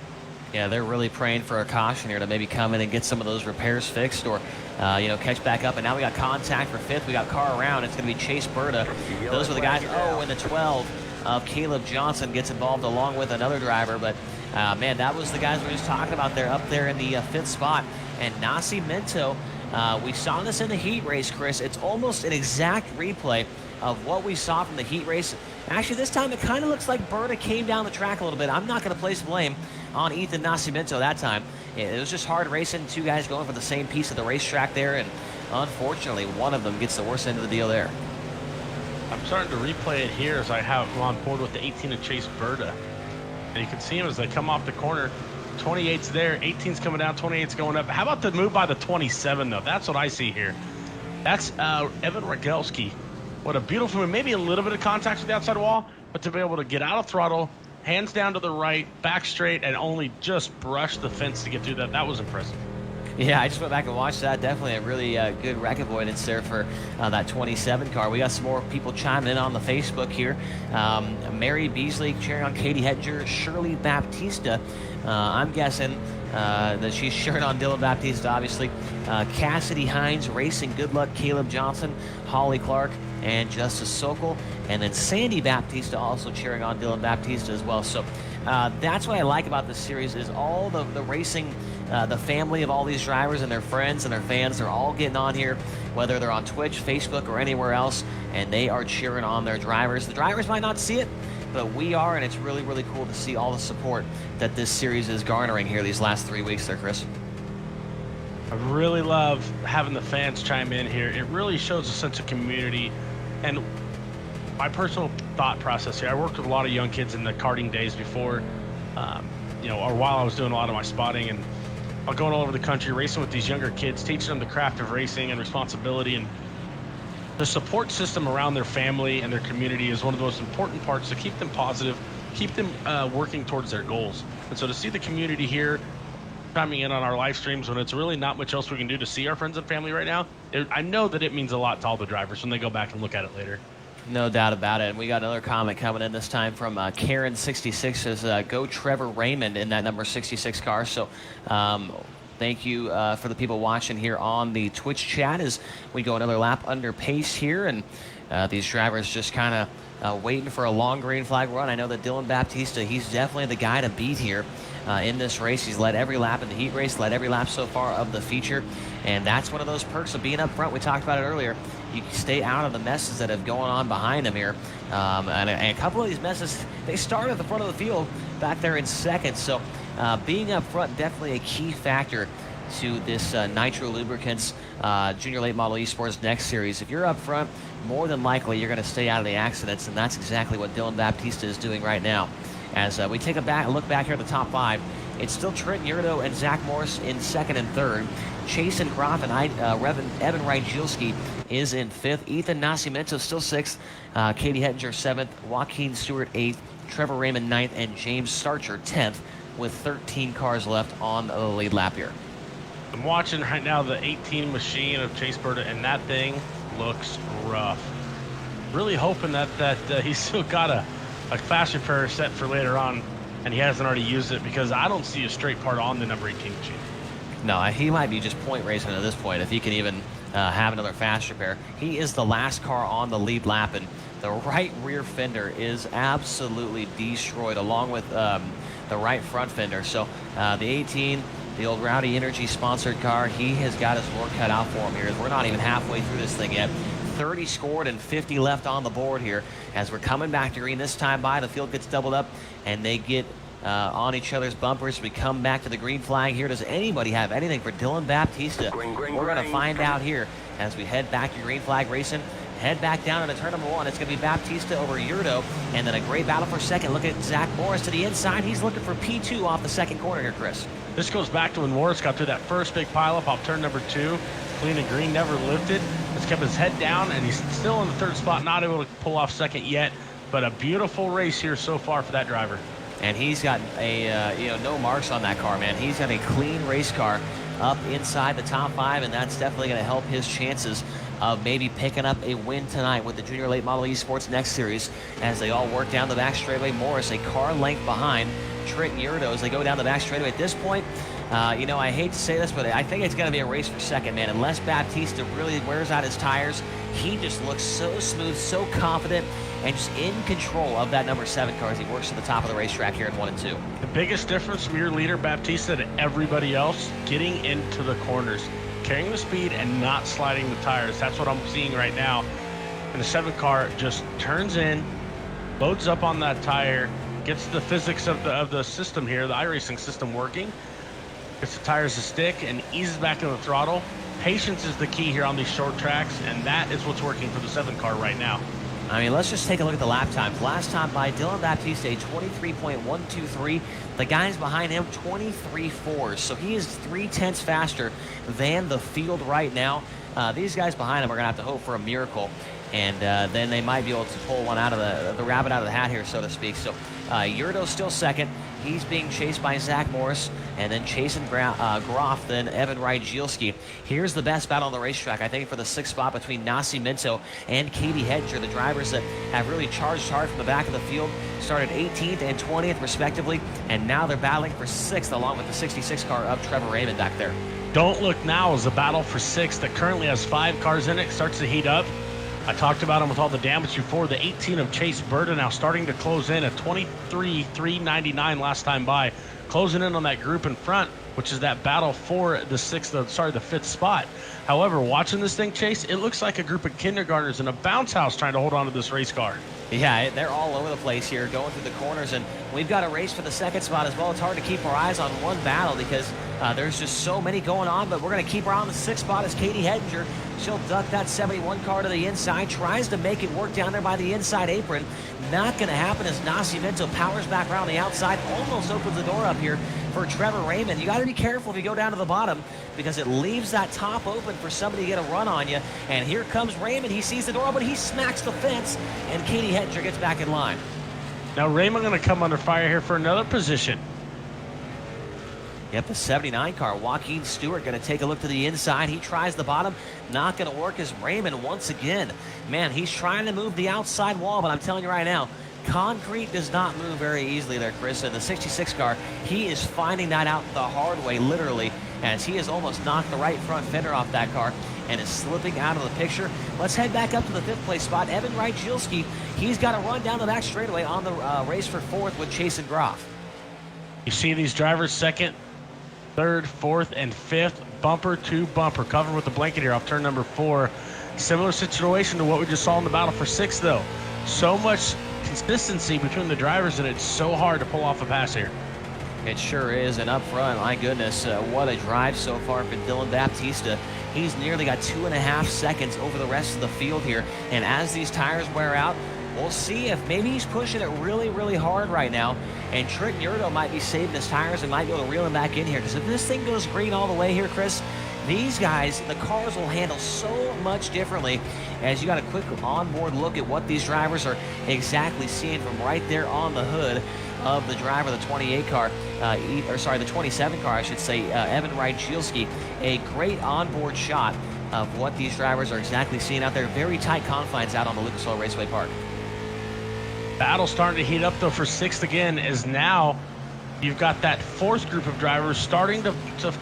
C: Yeah, they're really praying for a caution here to maybe come in and get some of those repairs fixed, or catch back up. And now we got contact for 5th. We got car around. It's going to be Chase Berta. Those were the guys. Oh, and the 12 of Caleb Johnson gets involved along with another driver. But, man, that was the guys we were just talking about there, up there in the 5th spot. And Nascimento, we saw this in the heat race, Chris. It's almost an exact replay of what we saw from the heat race. Actually, this time it kind of looks like Berta came down the track a little bit. I'm not going to place blame on Ethan Nascimento that time. It was just hard racing, 2 guys going for the same piece of the racetrack there, and unfortunately, one of them gets the worst end of the deal there.
D: I'm starting to replay it here as I have on board with the 18 of Chase Berta. And you can see him as they come off the corner. 28's there, 18's coming down, 28's going up. How about the move by the 27, though? That's what I see here. That's Evan Rogalski. What a beautiful move. Maybe a little bit of contact with the outside wall, but to be able to get out of throttle, hands down to the right, back straight, and only just brush the fence to get through that. That was impressive.
C: Yeah, I just went back and watched that. Definitely a really good wreck avoidance there for that 27 car. We got some more people chiming in on the Facebook here. Mary Beasley cheering on Katie Hettinger. Shirley Baptista, I'm guessing that she's cheering on Dylan Baptista, obviously. Cassidy Hines Racing, good luck. Caleb Johnson, Holly Clark, and Justice Sokol. And then Sandy Baptista also cheering on Dylan Baptista as well. So that's what I like about this series is all the racing, the family of all these drivers and their friends and their fans, they're all getting on here, whether they're on Twitch, Facebook, or anywhere else, and they are cheering on their drivers. The drivers might not see it, but we are, and it's really, really cool to see all the support that this series is garnering here these last 3 weeks there, Chris.
D: I really love having the fans chime in here. It really shows a sense of community. And my personal thought process here, I worked with a lot of young kids in the karting days before, or while I was doing a lot of my spotting, and I'm going all over the country racing with these younger kids, teaching them the craft of racing and responsibility. And the support system around their family and their community is one of the most important parts to keep them positive, keep them working towards their goals. And so to see the community here chiming in on our live streams when it's really not much else we can do to see our friends and family right now, I know that it means a lot to all the drivers when they go back and look at it later.
C: No doubt about it. And we got another comment coming in this time from Karen66 says, go Trevor Raymond in that number 66 car. So thank you for the people watching here on the Twitch chat as we go another lap under pace here. And these drivers just kind of waiting for a long green flag run. I know that Dylan Baptista, he's definitely the guy to beat here in this race. He's led every lap in the heat race, led every lap so far of the feature. And that's one of those perks of being up front. We talked about it earlier. You can stay out of the messes that have going on behind him here. And a couple of these messes, they start at the front of the field back there in second. So being up front, definitely a key factor to this Nitro Lubricants Junior Late Model Esports Next Series. If you're up front, more than likely you're going to stay out of the accidents, and that's exactly what Dylan Baptista is doing right now. As we take a look back here at the top five, it's still Trent Yurdo and Zach Morris in second and third. Chasen Groff and Evan Rajilski is in fifth. Ethan Nascimento still sixth. Katie Hettinger seventh. Joaquin Stewart eighth. Trevor Raymond ninth. And James Starcher 10th with 13 cars left on the lead lap here.
D: I'm watching right now the 18 machine of Chase Berta, and that thing looks rough. Really hoping that he's still got a fast repair set for later on, and he hasn't already used it, because I don't see a straight part on the number 18 machine.
C: No, he might be just point racing at this point if he can even have another fast repair. He is the last car on the lead lap, and the right rear fender is absolutely destroyed, along with the right front fender. So the 18, the old Rowdy Energy sponsored car, he has got his work cut out for him here. We're not even halfway through this thing yet. 30 scored and 50 left on the board here as we're coming back to green this time by. The field gets doubled up and they get on each other's bumpers. We come back to the green flag here. Does anybody have anything for Dylan Baptista? We're going to find out here as we head back to green flag racing. Head back down into turn number one. It's going to be Baptista over Yurdo, and then a great battle for second. Look at Zach Morris to the inside. He's looking for P2 off the second corner here, Chris.
D: This goes back to when Morris got through that first big pileup off turn number 2. Clean and green, never lifted. Has kept his head down, and he's still in the third spot, not able to pull off second yet. But a beautiful race here so far for that driver.
C: And he's got a no marks on that car, man. He's got a clean race car up inside the top 5, and that's definitely going to help his chances of maybe picking up a win tonight with the Junior Late Model Esports Next Series as they all work down the back straightaway. Morris a car length behind Trent Yurdo as they go down the back straightaway. At this point, I hate to say this, but I think it's going to be a race for second, man. Unless Baptista really wears out his tires, he just looks so smooth, so confident, and just in control of that number 7 car as he works to the top of the racetrack here in 1 and 2.
D: The biggest difference from your leader, Baptista, to everybody else, getting into the corners, carrying the speed and not sliding the tires. That's what I'm seeing right now. And the 7 car just turns in, loads up on that tire, gets the physics of the system here, the iRacing system working, gets the tires to stick, and eases back into the throttle. Patience is the key here on these short tracks, and that is what's working for the 7 car right now.
C: I mean, let's just take a look at the lap times. Last time by Dylan Baptiste, 23.123. The guys behind him, 23.4. So he is 0.3 faster than the field right now. These guys behind him are going to have to hope for a miracle. And then they might be able to pull one out of the rabbit out of the hat here, so to speak. So Yurdo's still second. He's being chased by Zach Morris, and then chasing Groff, then Evan Rygielski. Here's the best battle on the racetrack, I think, for the 6th spot between Nascimento and Katie Hedger, the drivers that have really charged hard from the back of the field. Started 18th and 20th, respectively, and now they're battling for 6th, along with the 66 car of Trevor Raymond back there.
D: Don't Look Now is a battle for 6th that currently has 5 cars in it. Starts to heat up. I talked about him with all the damage before. The 18 of Chase Berta now starting to close in at 23.399 last time by, closing in on that group in front, which is that battle for the 5th spot. However, watching this thing, Chase, it looks like a group of kindergartners in a bounce house trying to hold on to this race car.
C: Yeah, they're all over the place here, going through the corners, and we've got a race for the 2nd spot as well. It's hard to keep our eyes on one battle because there's just so many going on, but we're going to keep her on the 6th spot as Katie Hedinger. She'll duck that 71 car to the inside, tries to make it work down there by the inside apron. Not going to happen as Nascimento powers back around the outside, almost opens the door up here for Trevor Raymond. You got to be careful if you go down to the bottom because it leaves that top open for somebody to get a run on you. And here comes Raymond. He sees the door, but he smacks the fence, and Katie Hedinger gets back in line.
D: Now Raymond going to come under fire here for another position.
C: Yep, the 79 car, Joaquin Stewart, going to take a look to the inside. He tries the bottom, not going to work as Raymond once again. Man, he's trying to move the outside wall, but I'm telling you right now, concrete does not move very easily there, Chris. And the 66 car, he is finding that out the hard way, literally, as he has almost knocked the right front fender off that car and is slipping out of the picture. Let's head back up to the 5th place spot. Evan Rygielski, he's got to run down the back straightaway on the race for 4th with Chase and Groff.
D: You see these drivers 2nd, 3rd, 4th, and 5th, bumper to bumper, covered with the blanket here off turn number 4. Similar situation to what we just saw in the battle for 6th, though. So much consistency between the drivers, and it's so hard to pull off a pass here.
C: It sure is, and up front, my goodness, what a drive so far for Dylan Baptiste. He's nearly got 2.5 seconds over the rest of the field here, and as these tires wear out, we'll see if maybe he's pushing it really, really hard right now, and Trenton Yurdo might be saving his tires and might be able to reel him back in here, because if this thing goes green all the way here, Chris, these guys, the cars will handle so much differently as you got a quick onboard look at what these drivers are exactly seeing from right there on the hood of the driver, the 28 car, the 27 car, I should say, Evan Rygielski. A great onboard shot of what these drivers are exactly seeing out there. Very tight confines out on the Lucas Oil Raceway Park.
D: Battle starting to heat up, though, for 6th again, as now you've got that 4th group of drivers starting to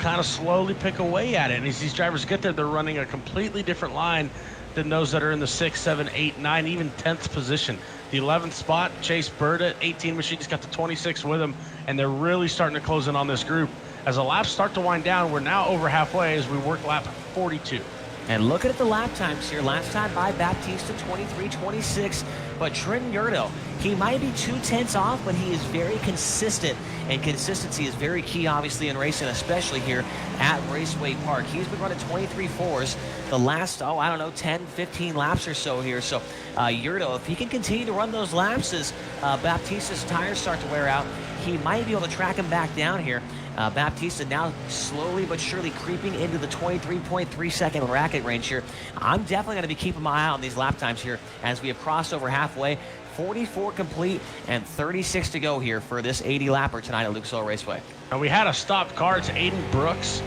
D: kind of slowly pick away at it. And as these drivers get there, they're running a completely different line than those that are in the 6th, 7th, 8th, 9th, even 10th position. The 11th spot, Chase Berta, 18 Machines, got the 26 with him, and they're really starting to close in on this group. As the laps start to wind down, we're now over halfway as we work lap 42.
C: And looking at the lap times here, last time by Baptiste 23.26, but Trenton Yurdo, he might be 0.2 off, but he is very consistent, and consistency is very key, obviously, in racing, especially here at Raceway Park. He's been running 23.4s the last, 10, 15 laps or so here. So Yurdo, if he can continue to run those laps as Baptiste's tires start to wear out, he might be able to track him back down here. Baptiste now slowly but surely creeping into the 23.3 second racket range here. I'm definitely going to be keeping my eye on these lap times here as we have crossed over halfway. 44 complete and 36 to go here for this 80 lapper tonight at Lucas Oil Raceway.
D: And we had a stopped car. It's Aiden Brooks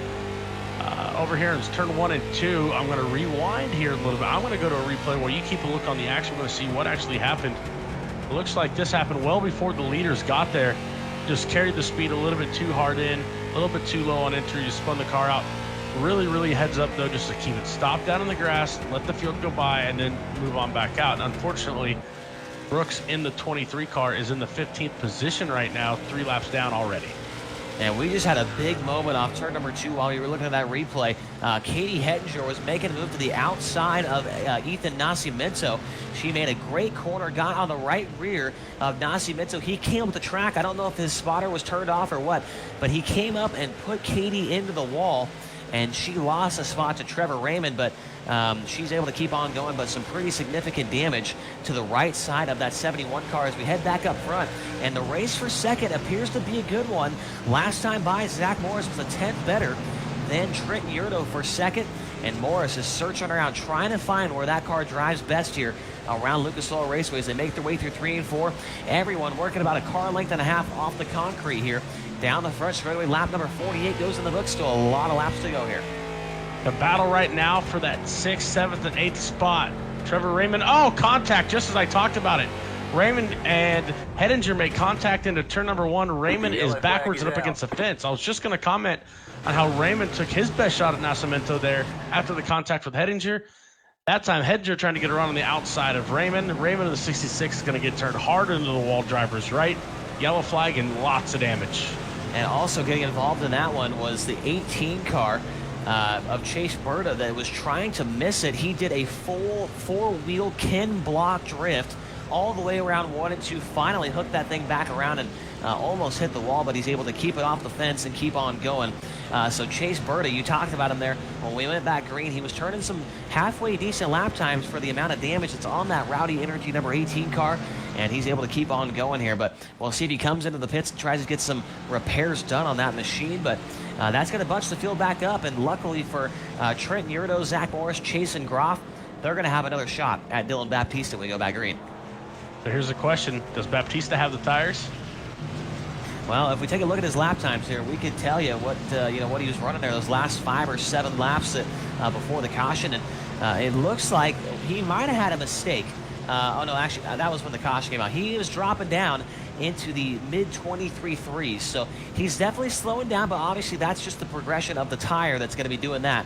D: over here in turn 1 and 2. I'm going to rewind here a little bit. I'm going to go to a replay while you keep a look on the action. We're going to see what actually happened. It looks like this happened well before the leaders got there. Just carried the speed a little bit too hard in, a little bit too low on entry, just spun the car out. Really heads up, though, just to keep it stopped down in the grass, let the field go by, and then move on back out. And unfortunately, Brooks in the 23 car is in the 15th position right now, 3 laps down already.
C: And we just had a big moment off turn number 2 while we were looking at that replay. Katie Hedinger was making a move to the outside of Ethan Nascimento. She made a great corner, got on the right rear of Nascimento. He came up the track. I don't know if his spotter was turned off or what, but he came up and put Katie into the wall. and she lost a spot to Trevor Raymond, but she's able to keep on going, but some pretty significant damage to the right side of that 71 car as we head back up front. And the race for second appears to be a good one. Last time by, Zach Morris was a 10th better than Trent Yurdo for second. And Morris is searching around, trying to find where that car drives best here around Lucas Oil Raceway as they make their way through 3 and 4. Everyone working about a car length and a half off the concrete here. Down the front straightaway, lap number 48 goes in the book. Still a lot of laps to go here.
D: The battle right now for that 6th, 7th, and 8th spot. Trevor Raymond, oh, contact, just as I talked about it. Raymond and Hettinger make contact into turn number 1. Raymond is backwards and up against the fence. I was just going to comment on how Raymond took his best shot at Nascimento there after the contact with Hettinger. That time, Hettinger trying to get around on the outside of Raymond. Raymond in the 66 is going to get turned hard into the wall, driver's right. Yellow flag and lots of damage.
C: And also getting involved in that one was the 18 car of Chase Berta that was trying to miss it. He did a full 4-wheel Ken block drift all the way around 1 and 2, finally hooked that thing back around and almost hit the wall, but he's able to keep it off the fence and keep on going. So Chase Berta, you talked about him there. When we went back green, he was turning some halfway decent lap times for the amount of damage that's on that Rowdy Energy number 18 car, and he's able to keep on going here. But we'll see if he comes into the pits and tries to get some repairs done on that machine, but that's going to bunch the field back up, and luckily for Trent Yurdo, Zach Morris, Chase, and Groff, they're going to have another shot at Dylan Baptista when we go back green.
D: So here's the question. Does Baptista have the tires?
C: Well, if we take a look at his lap times here, we could tell you what what he was running there those last 5 or 7 laps before the caution, and it looks like he might have had a mistake. Oh no, actually, that was when the caution came out. He was dropping down into the mid 23.3s, so he's definitely slowing down, but obviously that's just the progression of the tire that's going to be doing that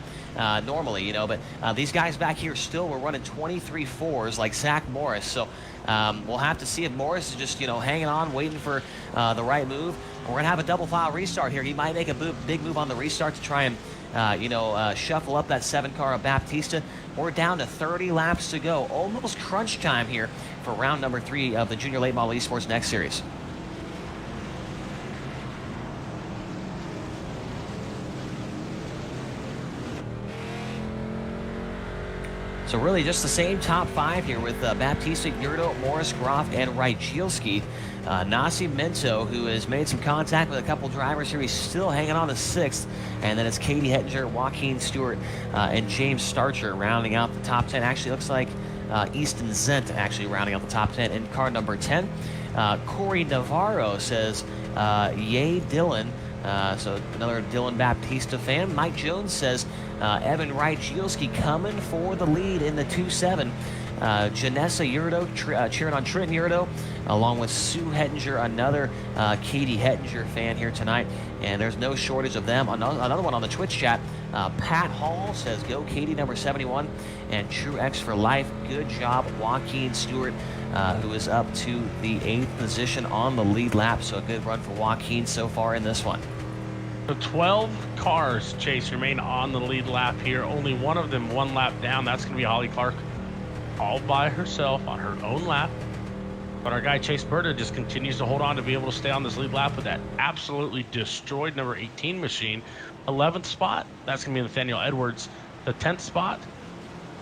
C: normally, you know. But these guys back here still were running 23.4s like Zach Morris, so we'll have to see if Morris is just hanging on, waiting for the right move. We're going to have a double file restart here. He might make a big move on the restart to try and shuffle up that 7 car of Baptista. We're down to 30 laps to go. Almost crunch time here for round number 3 of the Junior Late Model Esports Next Series. So really just the same top 5 here with Baptista, Yurdo, Morris, Groff, and Rajilski. Nascimento, who has made some contact with a couple drivers here, he's still hanging on to 6th. And then it's Katie Hettinger, Joaquin Stewart, and James Starcher rounding out the top 10. Actually looks like Easton Zent actually rounding out the top 10 in car number 10. Corey Navarro says, yay Dylan. So another Dylan Baptista fan. Mike Jones says, Evan Rajilski coming for the lead in the 2-7. Janessa Yurdo cheering on Trent Yurdo, along with Sue Hettinger, another Katie Hettinger fan here tonight. And there's no shortage of them. Another one on the Twitch chat. Pat Hall says, go Katie number 71. And True X for life. Good job, Joaquin Stewart, who is up to the 8th position on the lead lap. So a good run for Joaquin so far in this one.
D: So 12 cars, Chase, remain on the lead lap here. Only one of them 1 lap down. That's going to be Holly Clark, all by herself on her own lap. But our guy Chase Berta just continues to hold on to be able to stay on this lead lap with that absolutely destroyed number 18 machine. 11th spot, that's going to be Nathaniel Edwards. The 10th spot,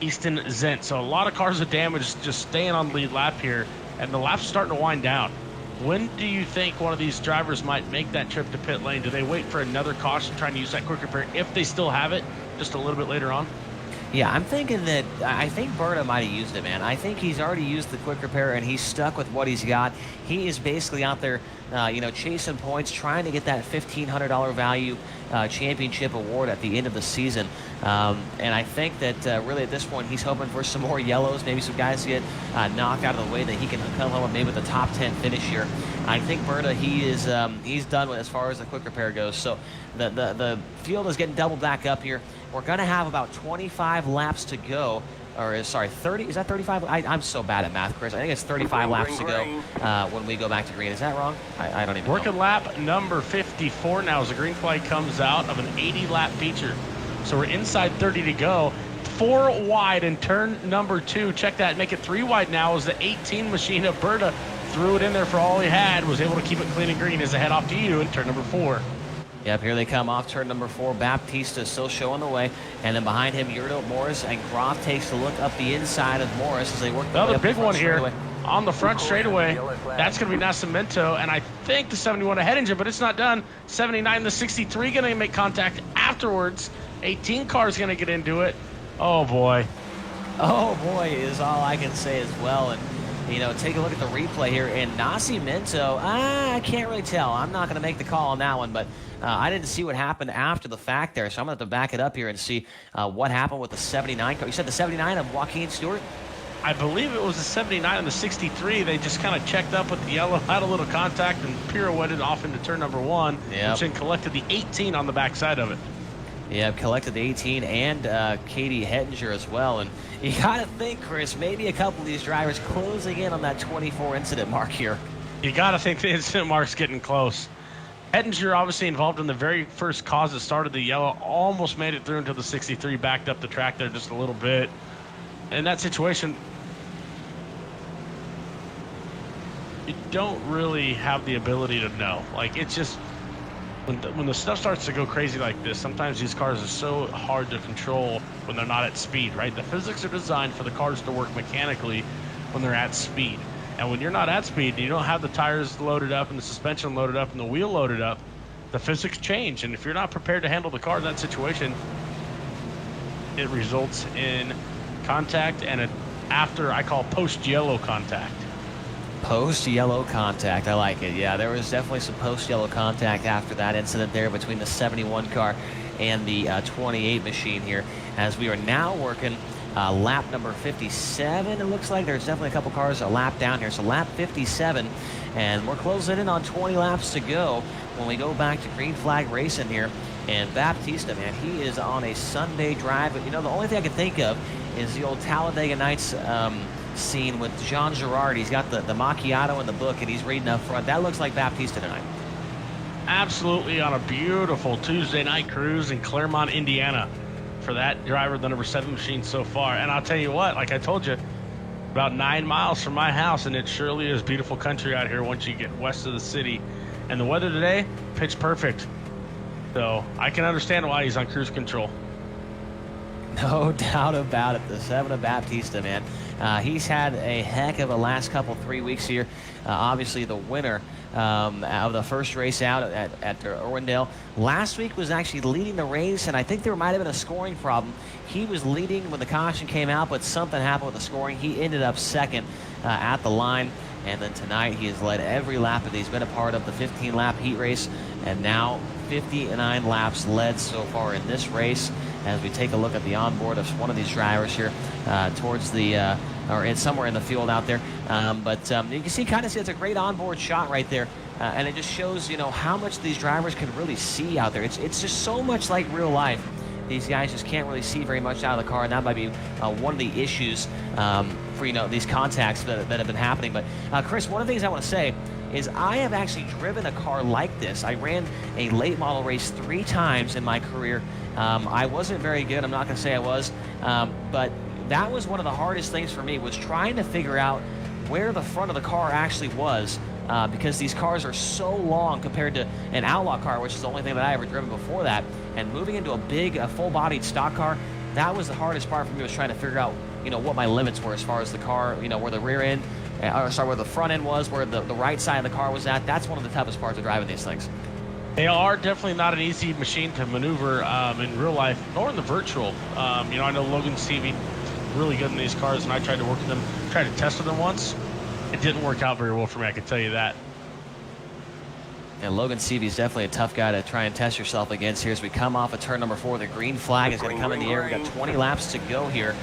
D: Easton Zent. So a lot of cars of damage just staying on the lead lap here, and the lap's starting to wind down. When do you think one of these drivers might make that trip to pit lane? Do they wait for another caution, trying to use that quick repair if they still have it just a little bit later on?
C: Yeah, I'm thinking that I think Berta might have used it, man. I think he's already used the quick repair and he's stuck with what he's got. He is basically out there, chasing points, trying to get that $1,500 value championship award at the end of the season. And I think that really at this point he's hoping for some more yellows, maybe some guys to get knocked out of the way that he can come home maybe with a top 10 finish here. I think Berta, he's done with as far as the quick repair goes. So the field is getting doubled back up here. We're going to have about 25 laps to go. Or, sorry, 30? Is that 35? I'm so bad at math, Chris. I think it's 35 laps to go when we go back to green. Is that wrong? I don't even know.
D: Working lap number 54 now as the green flag comes out of an 80-lap feature. So we're inside 30 to go. 4 wide in turn number 2. Check that. Make it 3 wide now as the 18 machine of Berta threw it in there for all he had. Was able to keep it clean and green as they head off to you in turn number 4.
C: Yep, here they come off turn number 4. Baptista still showing the way. And then behind him, Yurdo, Morris, and Groff takes a look up the inside of Morris as they work their way
D: Another
C: up the
D: big
C: front
D: one here
C: straightaway.
D: on the front straightaway. That's going to be Nascimento, and I think the 71 ahead engine, but it's not done. 79, the 63 going to make contact afterwards. 18 cars going to get into it. Oh, boy.
C: Oh, boy, is all I can say as well. And, you know, take a look at the replay here. And Nascimento, I can't really tell. I'm not going to make the call on that one, but I didn't see what happened after the fact there, so I'm going to have to back it up here and see what happened with the 79 car. You said the 79 of Joaquin Stewart?
D: I believe it was the 79 and the 63. They just kind of checked up with the yellow, had a little contact, and pirouetted off into turn number 1, which then collected the 18 on the backside of it.
C: Yeah, collected the 18 and Katie Hettinger as well. And you got to think, Chris, maybe a couple of these drivers closing in on that 24 incident mark here.
D: You got to think the incident mark's getting close. Hettinger obviously involved in the very first cause that started the yellow, almost made it through until the 63 backed up the track there just a little bit. In that situation, you don't really have the ability to know. Like, it's just, when the stuff starts to go crazy like this, sometimes these cars are so hard to control when they're not at speed, right? The physics are designed for the cars to work mechanically when they're at speed. And when you're not at speed, you don't have the tires loaded up and the suspension loaded up and the wheel loaded up, the physics change. And if you're not prepared to handle the car in that situation, it results in contact and I call post-yellow contact.
C: Post-yellow contact. I like it. Yeah, there was definitely some post-yellow contact after that incident there between the 71 car and the 28 machine here, as we are now working lap number 57. It looks like there's definitely a couple cars a lap down here. So lap 57, and we're closing in on 20 laps to go when we go back to green flag racing here. And Baptista, man, he is on a Sunday drive. But, you know, the only thing I can think of is the old Talladega Nights scene with Jean Girard. He's got the macchiato in the book, and he's reading up front. That looks like Baptista tonight.
D: Absolutely, on a beautiful Tuesday night cruise in Claremont, Indiana, for that driver, the number 7 machine so far. And I'll tell you what, like I told you, about 9 miles from my house, and it surely is beautiful country out here once you get west of the city. And the weather today, pitch perfect. So I can understand why he's on cruise control.
C: No doubt about it. The 7 of Baptista, man. He's had a heck of a last 3 weeks here. Obviously, the winner of the first race out at Irwindale last week was actually leading the race, and I think there might have been a scoring problem. He was leading when the caution came out, but something happened with the scoring. He ended up second at the line, and then tonight he has led every lap that he's been a part of the 15-lap heat race, and now 59 laps led so far in this race. As we take a look at the onboard of one of these drivers here towards the or somewhere in the field out there, but you can see, it's a great onboard shot right there, and it just shows, you know, how much these drivers can really see out there. It's just so much like real life. These guys just can't really see very much out of the car, and that might be one of the issues for, you know, these contacts that have been happening. But Chris, one of the things I want to say is I have actually driven a car like this. I ran a late model race 3 times in my career. I wasn't very good. I'm not going to say I was, but that was one of the hardest things for me, was trying to figure out where the front of the car actually was, because these cars are so long compared to an Outlaw car, which is the only thing that I ever driven before that. And moving into a big, full-bodied stock car, that was the hardest part for me, was trying to figure out, you know, what my limits were as far as the car, you know, where the rear end, where the front end was, where the right side of the car was at. That's one of the toughest parts of driving these things.
D: They are definitely not an easy machine to maneuver in real life, nor in the virtual. You know, I know Logan Seavey really good in these cars, and I tried to work with them, tried to test with them once. It didn't work out very well for me, I can tell you that.
C: And Logan Seavey is definitely a tough guy to try and test yourself against here as we come off of turn number 4. The green flag is going to come in the air. We've got 20 laps to go here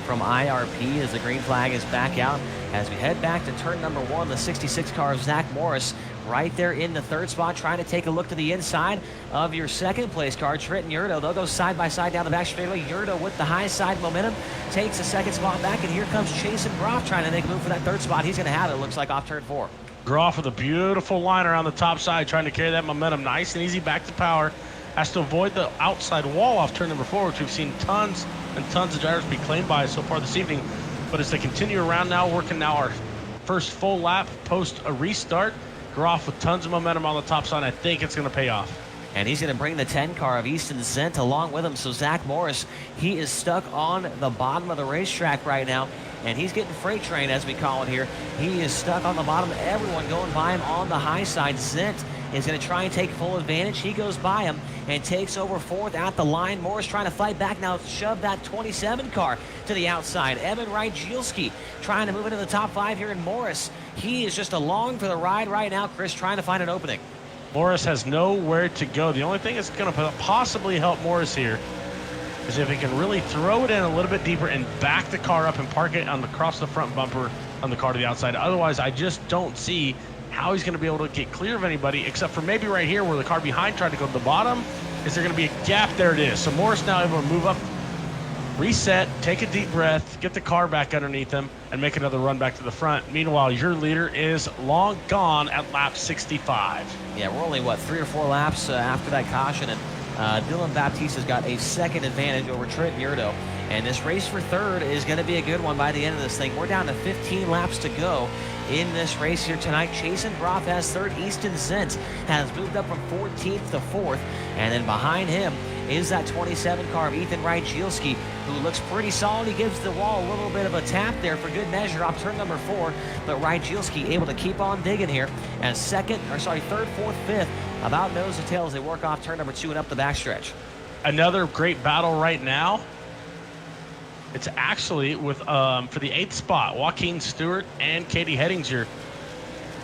C: from IRP as the green flag is back out. As we head back to turn number 1, the 66 car of Zach Morris right there in the 3rd spot, trying to take a look to the inside of your 2nd place car, Trenton Yurdo. They'll go side by side down the back straightaway. Yurdo with the high side momentum takes a 2nd spot back, and here comes Chasen Groff trying to make a move for that 3rd spot. He's going to have it, looks like, off turn 4.
D: Groff with a beautiful line around the top side, trying to carry that momentum nice and easy back to power. Has to avoid the outside wall off turn number 4, which we've seen tons and tons of drivers be claimed by so far this evening. But as they continue around now, working now our first full lap post a restart, Groff with tons of momentum on the top side. I think it's going to pay off.
C: And he's going to bring the 10 car of Easton Zent along with him. So Zach Morris, he is stuck on the bottom of the racetrack right now. And he's getting freight train, as we call it here. He is stuck on the bottom. Everyone going by him on the high side. Zent is going to try and take full advantage. He goes by him and takes over fourth at the line. Morris trying to fight back now, shove that 27 car to the outside. Evan Rygielski trying to move into the top 5 here. And Morris, he is just along for the ride right now, Chris, trying to find an opening.
D: Morris has nowhere to go. The only thing that's going to possibly help Morris here is if he can really throw it in a little bit deeper and back the car up and park it across the front bumper on the car to the outside. Otherwise, I just don't see how he's going to be able to get clear of anybody, except for maybe right here where the car behind tried to go to the bottom. Is there going to be a gap? There it is. So Morris now able to move up, reset, take a deep breath, get the car back underneath him, and make another run back to the front. Meanwhile, your leader is long gone at lap 65.
C: Yeah, we're only, 3 or 4 laps after that caution, and Dylan Baptiste has got a second advantage over Trent Murdo. And this race for third is going to be a good one by the end of this thing. We're down to 15 laps to go in this race here tonight. Chasen Groff has third. Easton Zent has moved up from 14th to 4th. And then behind him is that 27 car of Ethan Rygielski, who looks pretty solid. He gives the wall a little bit of a tap there for good measure off turn number 4. But Rygielski able to keep on digging here as third, fourth, fifth, about nose to tail as they work off turn number 2 and up the backstretch. Another
D: great battle right now. It's actually with for the 8th spot, Joaquin Stewart and Katie Hettinger.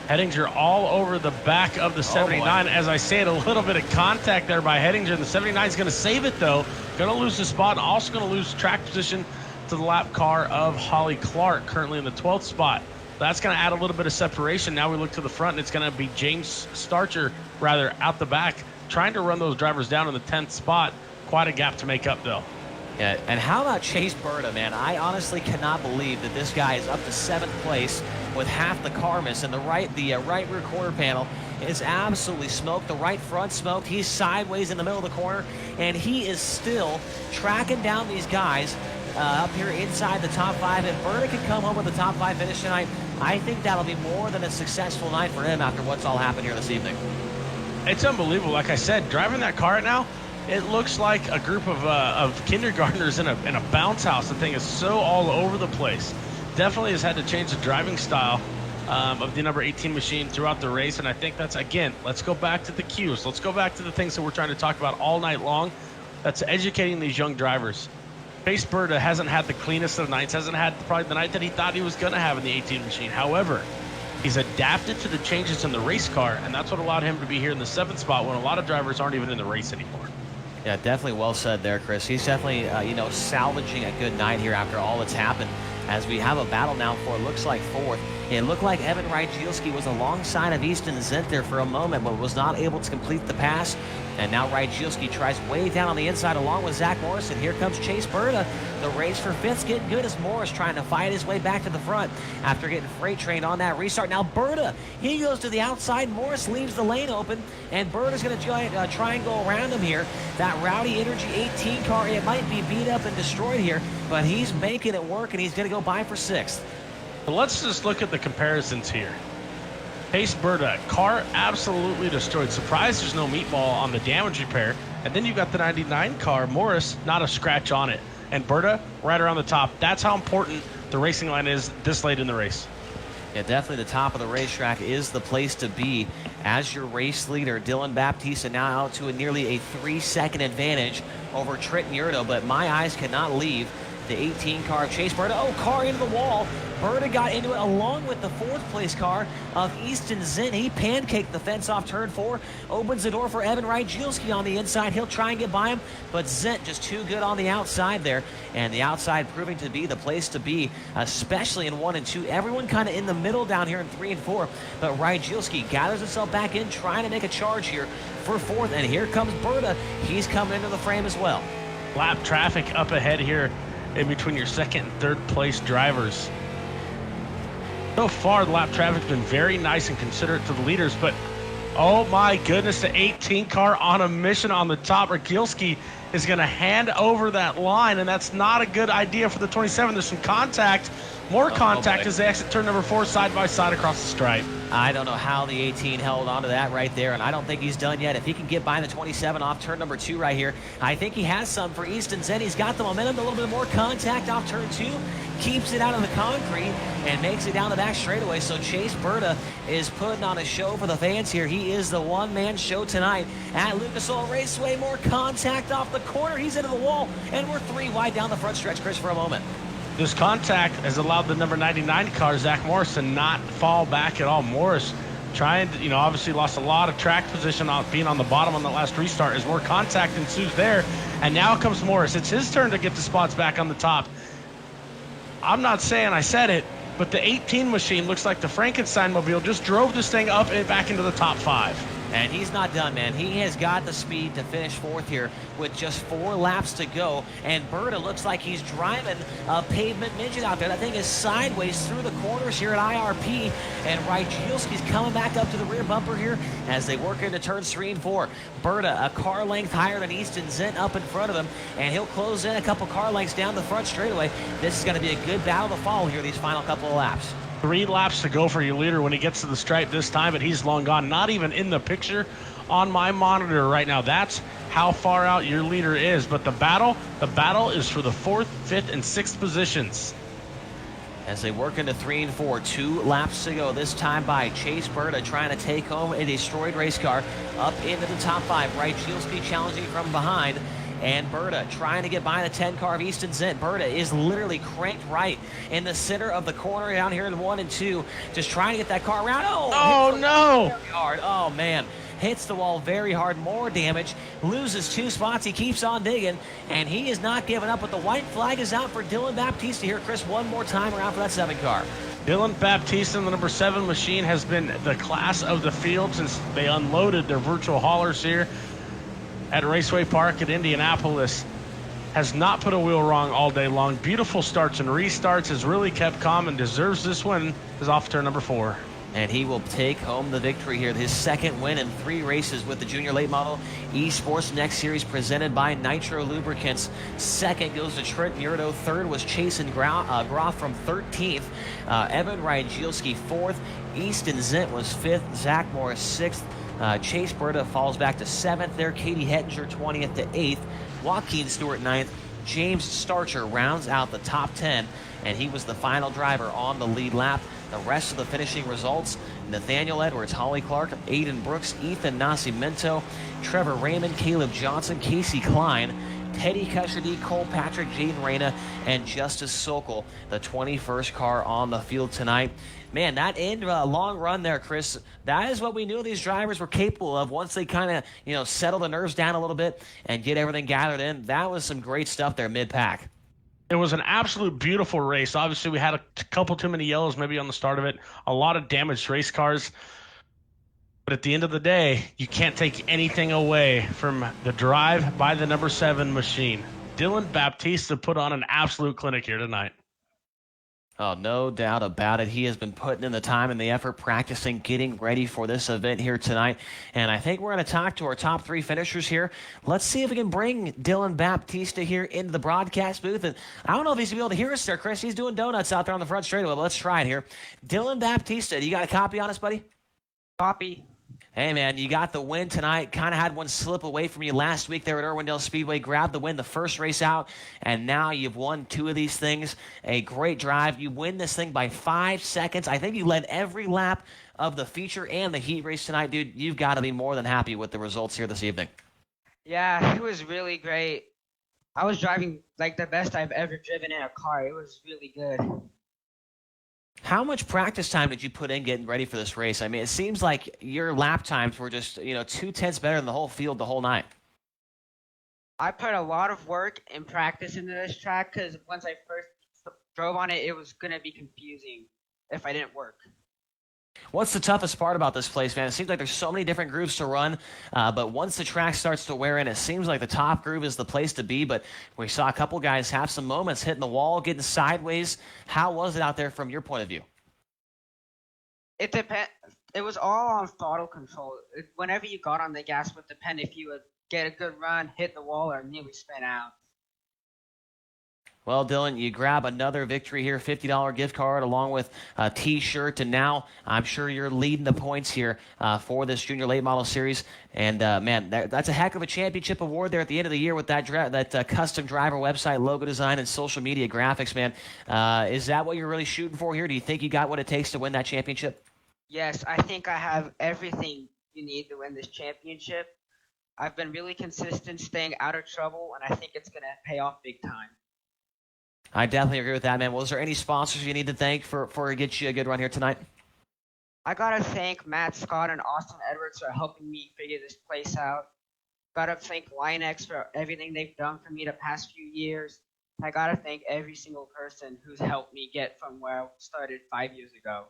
D: Hettinger all over the back of the 79. As I said, a little bit of contact there by Hettinger. The 79 is going to save it, though. Going to lose the spot, and also going to lose track position to the lap car of Holly Clark, currently in the 12th spot. That's going to add a little bit of separation. Now we look to the front, and it's going to be James Starcher, out the back, trying to run those drivers down in the 10th spot. Quite a gap to make up, though.
C: Yeah, and how about Chase Berta, man? I honestly cannot believe that this guy is up to 7th place with half the car miss, and the right rear quarter panel is absolutely smoked. The right front smoked. He's sideways in the middle of the corner, and he is still tracking down these guys up here inside the top 5. And Berta can come home with a top 5 finish tonight. I think that'll be more than a successful night for him after what's all happened here this evening.
D: It's unbelievable. Like I said, driving that car right now, it looks like a group of kindergartners in a bounce house. The thing is so all over the place. Definitely has had to change the driving style of the number 18 machine throughout the race. And I think that's, again, let's go back to the cues. Let's go back to the things that we're trying to talk about all night long. That's educating these young drivers. Chase Berta hasn't had the cleanest of nights, hasn't had probably the night that he thought he was going to have in the 18 machine. However, he's adapted to the changes in the race car, and that's what allowed him to be here in the 7th spot when a lot of drivers aren't even in the race anymore.
C: Yeah, definitely well said there, Chris. He's definitely, salvaging a good night here after all that's happened, as we have a battle now for, it looks like, 4th. It looked like Evan Rygielski was alongside of Easton Zent there for a moment, but was not able to complete the pass. And now Rygielski tries way down on the inside along with Zach Morris, and here comes Chase Berta. The race for 5th's getting good as Morris trying to fight his way back to the front after getting freight trained on that restart. Now Berta, he goes to the outside. Morris leaves the lane open, and Berta's going to try and go around him here. That Rowdy Energy 18 car, it might be beat up and destroyed here, but he's making it work, and he's going to go by for 6th.
D: But let's just look at the comparisons here. Chase Berta, car absolutely destroyed. Surprised there's no meatball on the damage repair. And then you've got the 99 car, Morris, not a scratch on it. And Berta, right around the top. That's how important the racing line is this late in the race.
C: Yeah, definitely the top of the racetrack is the place to be as your race leader. Dylan Baptiste now out to nearly a 3-second advantage over Trent Murdo, but my eyes cannot leave the 18 car of Chase Berta. Oh, car into the wall. Berta got into it along with the 4th place car of Easton Zent. He pancaked the fence off turn 4. Opens the door for Evan Rygielski on the inside. He'll try and get by him, but Zent just too good on the outside there. And the outside proving to be the place to be, especially in 1 and 2. Everyone kind of in the middle down here in 3 and 4. But Rygielski gathers himself back in, trying to make a charge here for 4th. And here comes Berta. He's coming into the frame as well.
D: Lap traffic up ahead here in between your 2nd and 3rd place drivers. So far, the lap traffic's been very nice and considerate to the leaders, but oh my goodness, the 18 car on a mission on the top. Rygielski is going to hand over that line, and that's not a good idea for the 27. There's some contact, more contact as they exit turn number 4 side by side across the stripe.
C: I don't know how the 18 held on to that right there, and I don't think he's done yet. If he can get by the 27 off turn number 2 right here, I think he has some for Easton Zent. He's got the momentum, a little bit more contact off turn 2, keeps it out of the concrete, and makes it down the back straightaway. So Chase Berta is putting on a show for the fans here. He is the one-man show tonight at Lucas Oil Raceway. More contact off the corner. He's into the wall, and we're 3 wide down the front stretch, Chris, for a moment.
D: This contact has allowed the number 99 car, Zach Morris, to not fall back at all. Morris trying to, obviously lost a lot of track position on being on the bottom on the last restart as more contact ensues there. And now comes Morris. It's his turn to get the spots back on the top. I'm not saying I said it, but the 18 machine looks like the Frankenstein mobile just drove this thing up and back into the top 5.
C: And he's not done, man. He has got the speed to finish 4th here with just 4 laps to go. And Berta looks like he's driving a pavement midget out there. That thing is sideways through the corners here at IRP. And Rygielski's coming back up to the rear bumper here as they work into turns 3 and 4. Berta, a car length higher than Easton Zent up in front of him. And he'll close in a couple car lengths down the front straightaway. This is going to be a good battle to follow here these final couple of laps.
D: 3 laps to go for your leader when he gets to the stripe this time, but he's long gone. Not even in the picture on my monitor right now. That's how far out your leader is. But the battle is for the 4th, 5th, and 6th positions.
C: As they work into 3 and 4, 2 laps to go. This time by Chase Berta trying to take home a destroyed race car up into the top 5. Rygielski challenging from behind. And Berta trying to get by the 10 car of Easton Zent. Berta is literally cranked right in the center of the corner down here in 1 and 2. Just trying to get that car around.
D: Oh no!
C: Very hard. Oh, man. Hits the wall very hard. More damage. Loses 2 spots. He keeps on digging. And he is not giving up. But the white flag is out for Dylan Baptista here. Chris, one more time around for that 7 car.
D: Dylan Baptista, the number 7 machine, has been the class of the field since they unloaded their virtual haulers here at Raceway Park at Indianapolis. Has not put a wheel wrong all day long. Beautiful starts and restarts, has really kept calm and deserves this win. Is off turn number 4.
C: And he will take home the victory here. His 2nd win in 3 races with the Junior Late Model Esports Next Series presented by Nitro Lubricants. 2nd goes to Trent Murdo. 3rd was Chasen Groff from 13th. Evan Rygielski 4th. Easton Zent was 5th. Zach Morris 6th. Chase Berta falls back to 7th there. Katie Hettinger 20th to 8th. Joaquin Stewart 9th. James Starcher rounds out the top 10, and he was the final driver on the lead lap. The rest of the finishing results: Nathaniel Edwards, Holly Clark, Aiden Brooks, Ethan Nascimento, Trevor Raymond, Caleb Johnson, Casey Klein, Teddy Cushedy, Cole Patrick, Jaden Reyna, and Justice Sokol, the 21st car on the field tonight. Man, that end long run there, Chris, that is what we knew these drivers were capable of once they kind of, settle the nerves down a little bit and get everything gathered in. That was some great stuff there mid-pack.
D: It was an absolute beautiful race. Obviously, we had a couple too many yellows maybe on the start of it. A lot of damaged race cars. But at the end of the day, you can't take anything away from the drive by the number 7 machine. Dylan Baptista put on an absolute clinic here tonight.
C: Oh, no doubt about it. He has been putting in the time and the effort, practicing, getting ready for this event here tonight. And I think we're going to talk to our top 3 finishers here. Let's see if we can bring Dylan Baptista here into the broadcast booth. And I don't know if he's going to be able to hear us there, Chris. He's doing donuts out there on the front straightaway. But let's try it here. Dylan Baptista, do you got a copy on us, buddy?
E: Copy.
C: Hey, man, you got the win tonight. Kind of had one slip away from you last week there at Irwindale Speedway. Grabbed the win the first race out, and now you've won 2 of these things. A great drive. You win this thing by 5 seconds. I think you led every lap of the feature and the heat race tonight, dude. You've got to be more than happy with the results here this evening.
E: Yeah, it was really great. I was driving like the best I've ever driven in a car. It was really good.
C: How much practice time did you put in getting ready for this race? I mean, it seems like your lap times were just, 2/10 better than the whole field the whole night.
E: I put a lot of work and practice into this track because once I first drove on it, it was going to be confusing if I didn't work.
C: What's the toughest part about this place, man? It seems like there's so many different grooves to run, but once the track starts to wear in, it seems like the top groove is the place to be, but we saw a couple guys have some moments hitting the wall, getting sideways. How was it out there from your point of view?
E: It was all on throttle control. Whenever you got on the gas would depend if you would get a good run, hit the wall, or nearly spin out.
C: Well, Dylan, you grab another victory here, $50 gift card along with a T-shirt, and now I'm sure you're leading the points here for this Junior Late Model Series. And, man, that's a heck of a championship award there at the end of the year with that custom driver website, logo design, and social media graphics, man. Is that what you're really shooting for here? Do you think you got what it takes to win that championship?
E: Yes, I think I have everything you need to win this championship. I've been really consistent, staying out of trouble, and I think it's going to pay off big time.
C: I definitely agree with that, man. Well, is there any sponsors you need to thank for get you a good run here tonight?
E: I gotta thank Matt Scott and Austin Edwards for helping me figure this place out. Gotta thank Linex for everything they've done for me the past few years. I gotta thank every single person who's helped me get from where I started 5 years ago.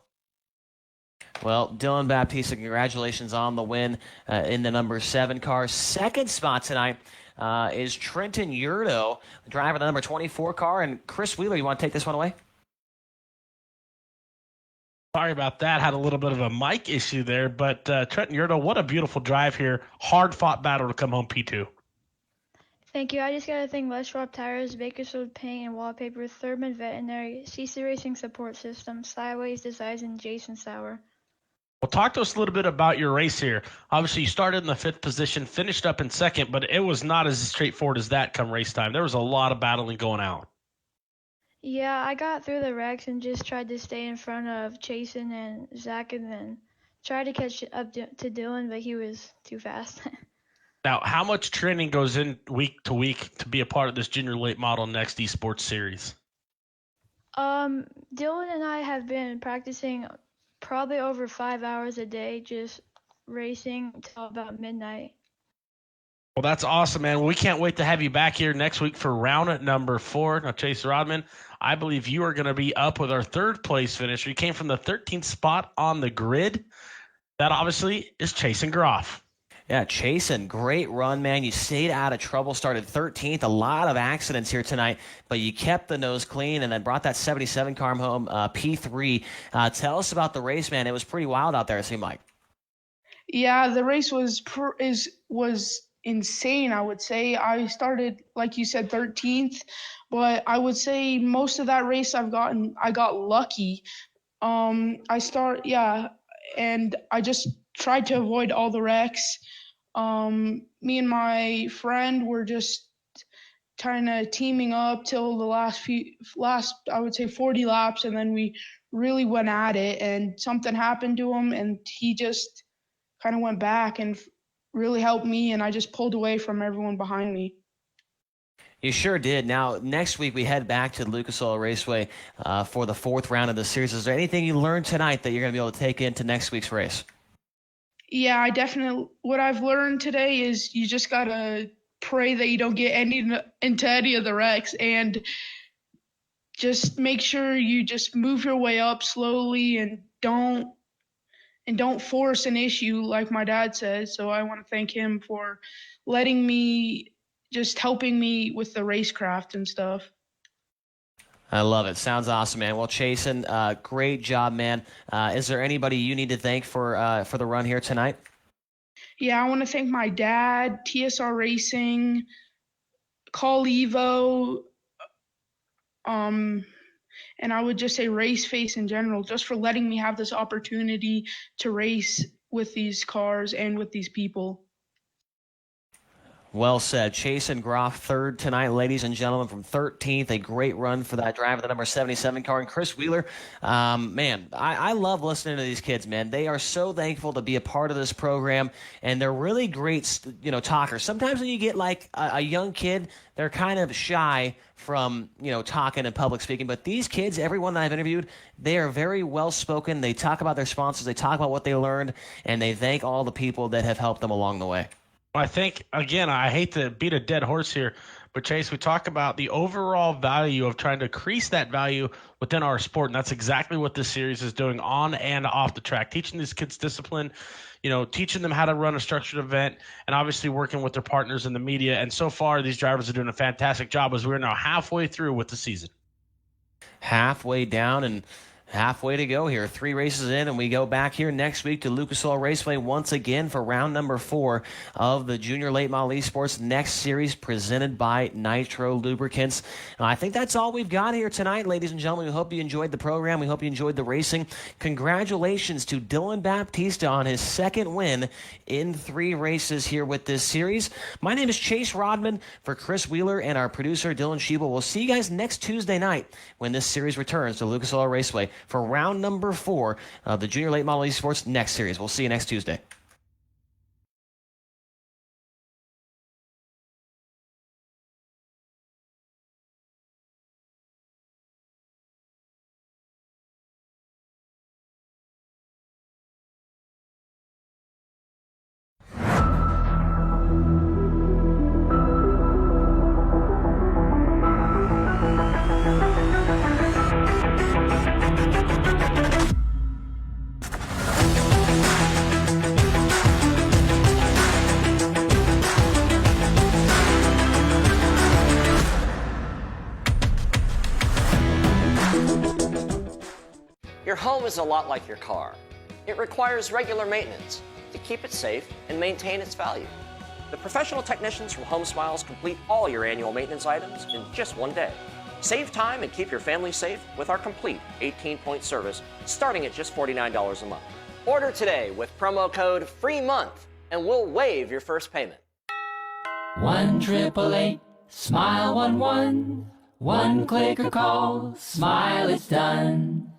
C: Well, Dylan Baptista, congratulations on the win in the number 7 car. Second spot tonight is Trenton Yurdo, driver of the number 24 car. And Chris Wheeler, you want to take this one away?
D: Sorry about that. Had a little bit of a mic issue there, but Trenton Yurdo, what a beautiful drive here. Hard-fought battle to come home P2.
F: Thank you. I just got to thank Les Schwab Tires, Bakersfield Paint and Wallpaper, Thurman Veterinary, CC Racing Support System, Sideways Designs, and Jason Sauer.
D: Well, talk to us a little bit about your race here. Obviously, you started in the 5th position, finished up in 2nd, but it was not as straightforward as that come race time. There was a lot of battling going out.
F: Yeah, I got through the wrecks and just tried to stay in front of Chasen and Zach and then tried to catch up to Dylan, but he was too fast.
D: Now, how much training goes in week to week to be a part of this Junior Late Model Next Esports Series?
F: Dylan and I have been practicing probably over 5 hours a day, just racing until about midnight.
D: Well, that's awesome, man. We can't wait to have you back here next week for round number 4. Now, Chase Rodman, I believe you are going to be up with our 3rd place finisher. You came from the 13th spot on the grid. That obviously is Chasen Groff.
C: Yeah, Chasen, great run, man. You stayed out of trouble, started 13th. A lot of accidents here tonight, but you kept the nose clean and then brought that 77 car home, P3. Tell us about the race, man. It was pretty wild out there, it seemed like.
G: Yeah, the race was insane, I would say. I started, like you said, 13th, but I would say most of that race I got lucky. And I just tried to avoid all the wrecks. Me and my friend were just kind of teaming up till the last I would say 40 laps, and then we really went at it, and something happened to him, and he just kind of went back and really helped me, and I just pulled away from everyone behind me.
C: You sure did. Now, next week we head back to Lucas Oil Raceway for the 4th round of the series. Is there anything you learned tonight that you're going to be able to take into next week's race?
G: Yeah, what I've learned today is you just got to pray that you don't get into any of the wrecks, and just make sure you just move your way up slowly and don't force an issue like my dad says. So I want to thank him for helping me with the racecraft and stuff.
C: I love it. Sounds awesome, man. Well, Chasen, great job, man. Is there anybody you need to thank for the run here tonight?
G: Yeah, I want to thank my dad, TSR Racing, Call Evo, and I would just say Raceface in general, just for letting me have this opportunity to race with these cars and with these people.
C: Well said. Chasen Groff, 3rd tonight, ladies and gentlemen, from 13th. A great run for that driver, the number 77 car. And Chris Wheeler, man, I love listening to these kids, man. They are so thankful to be a part of this program, and they're really great, talkers. Sometimes when you get like a young kid, they're kind of shy from, talking and public speaking. But these kids, everyone that I've interviewed, they are very well-spoken. They talk about their sponsors. They talk about what they learned, and they thank all the people that have helped them along the way.
D: I think, again, I hate to beat a dead horse here, but Chase, we talk about the overall value of trying to increase that value within our sport, and that's exactly what this series is doing on and off the track, teaching these kids discipline, teaching them how to run a structured event, and obviously working with their partners in the media. And so far, these drivers are doing a fantastic job as we're now halfway through with the season.
C: Halfway down, and halfway to go here. 3 races in, and we go back here next week to Lucas Oil Raceway once again for round number 4 of the Junior Late Model Esports Next Series presented by Nitro Lubricants. I think that's all we've got here tonight, ladies and gentlemen. We hope you enjoyed the program. We hope you enjoyed the racing. Congratulations to Dylan Baptista on his 2nd win in 3 races here with this series. My name is Chase Rodman for Chris Wheeler and our producer Dylan Schiebel. We'll see you guys next Tuesday night when this series returns to Lucas Oil Raceway for round number 4 of the Junior Late Model Esports Next Series. We'll see you next Tuesday.
A: Your home is a lot like your car. It requires regular maintenance to keep it safe and maintain its value. The professional technicians from Home Smiles complete all your annual maintenance items in just one day. Save time and keep your family safe with our complete 18-point service starting at just $49 a month. Order today with promo code FREEMONTH and we'll waive your first payment.
B: 1-888-SMILE-11. 1 click or call, smile, it's done.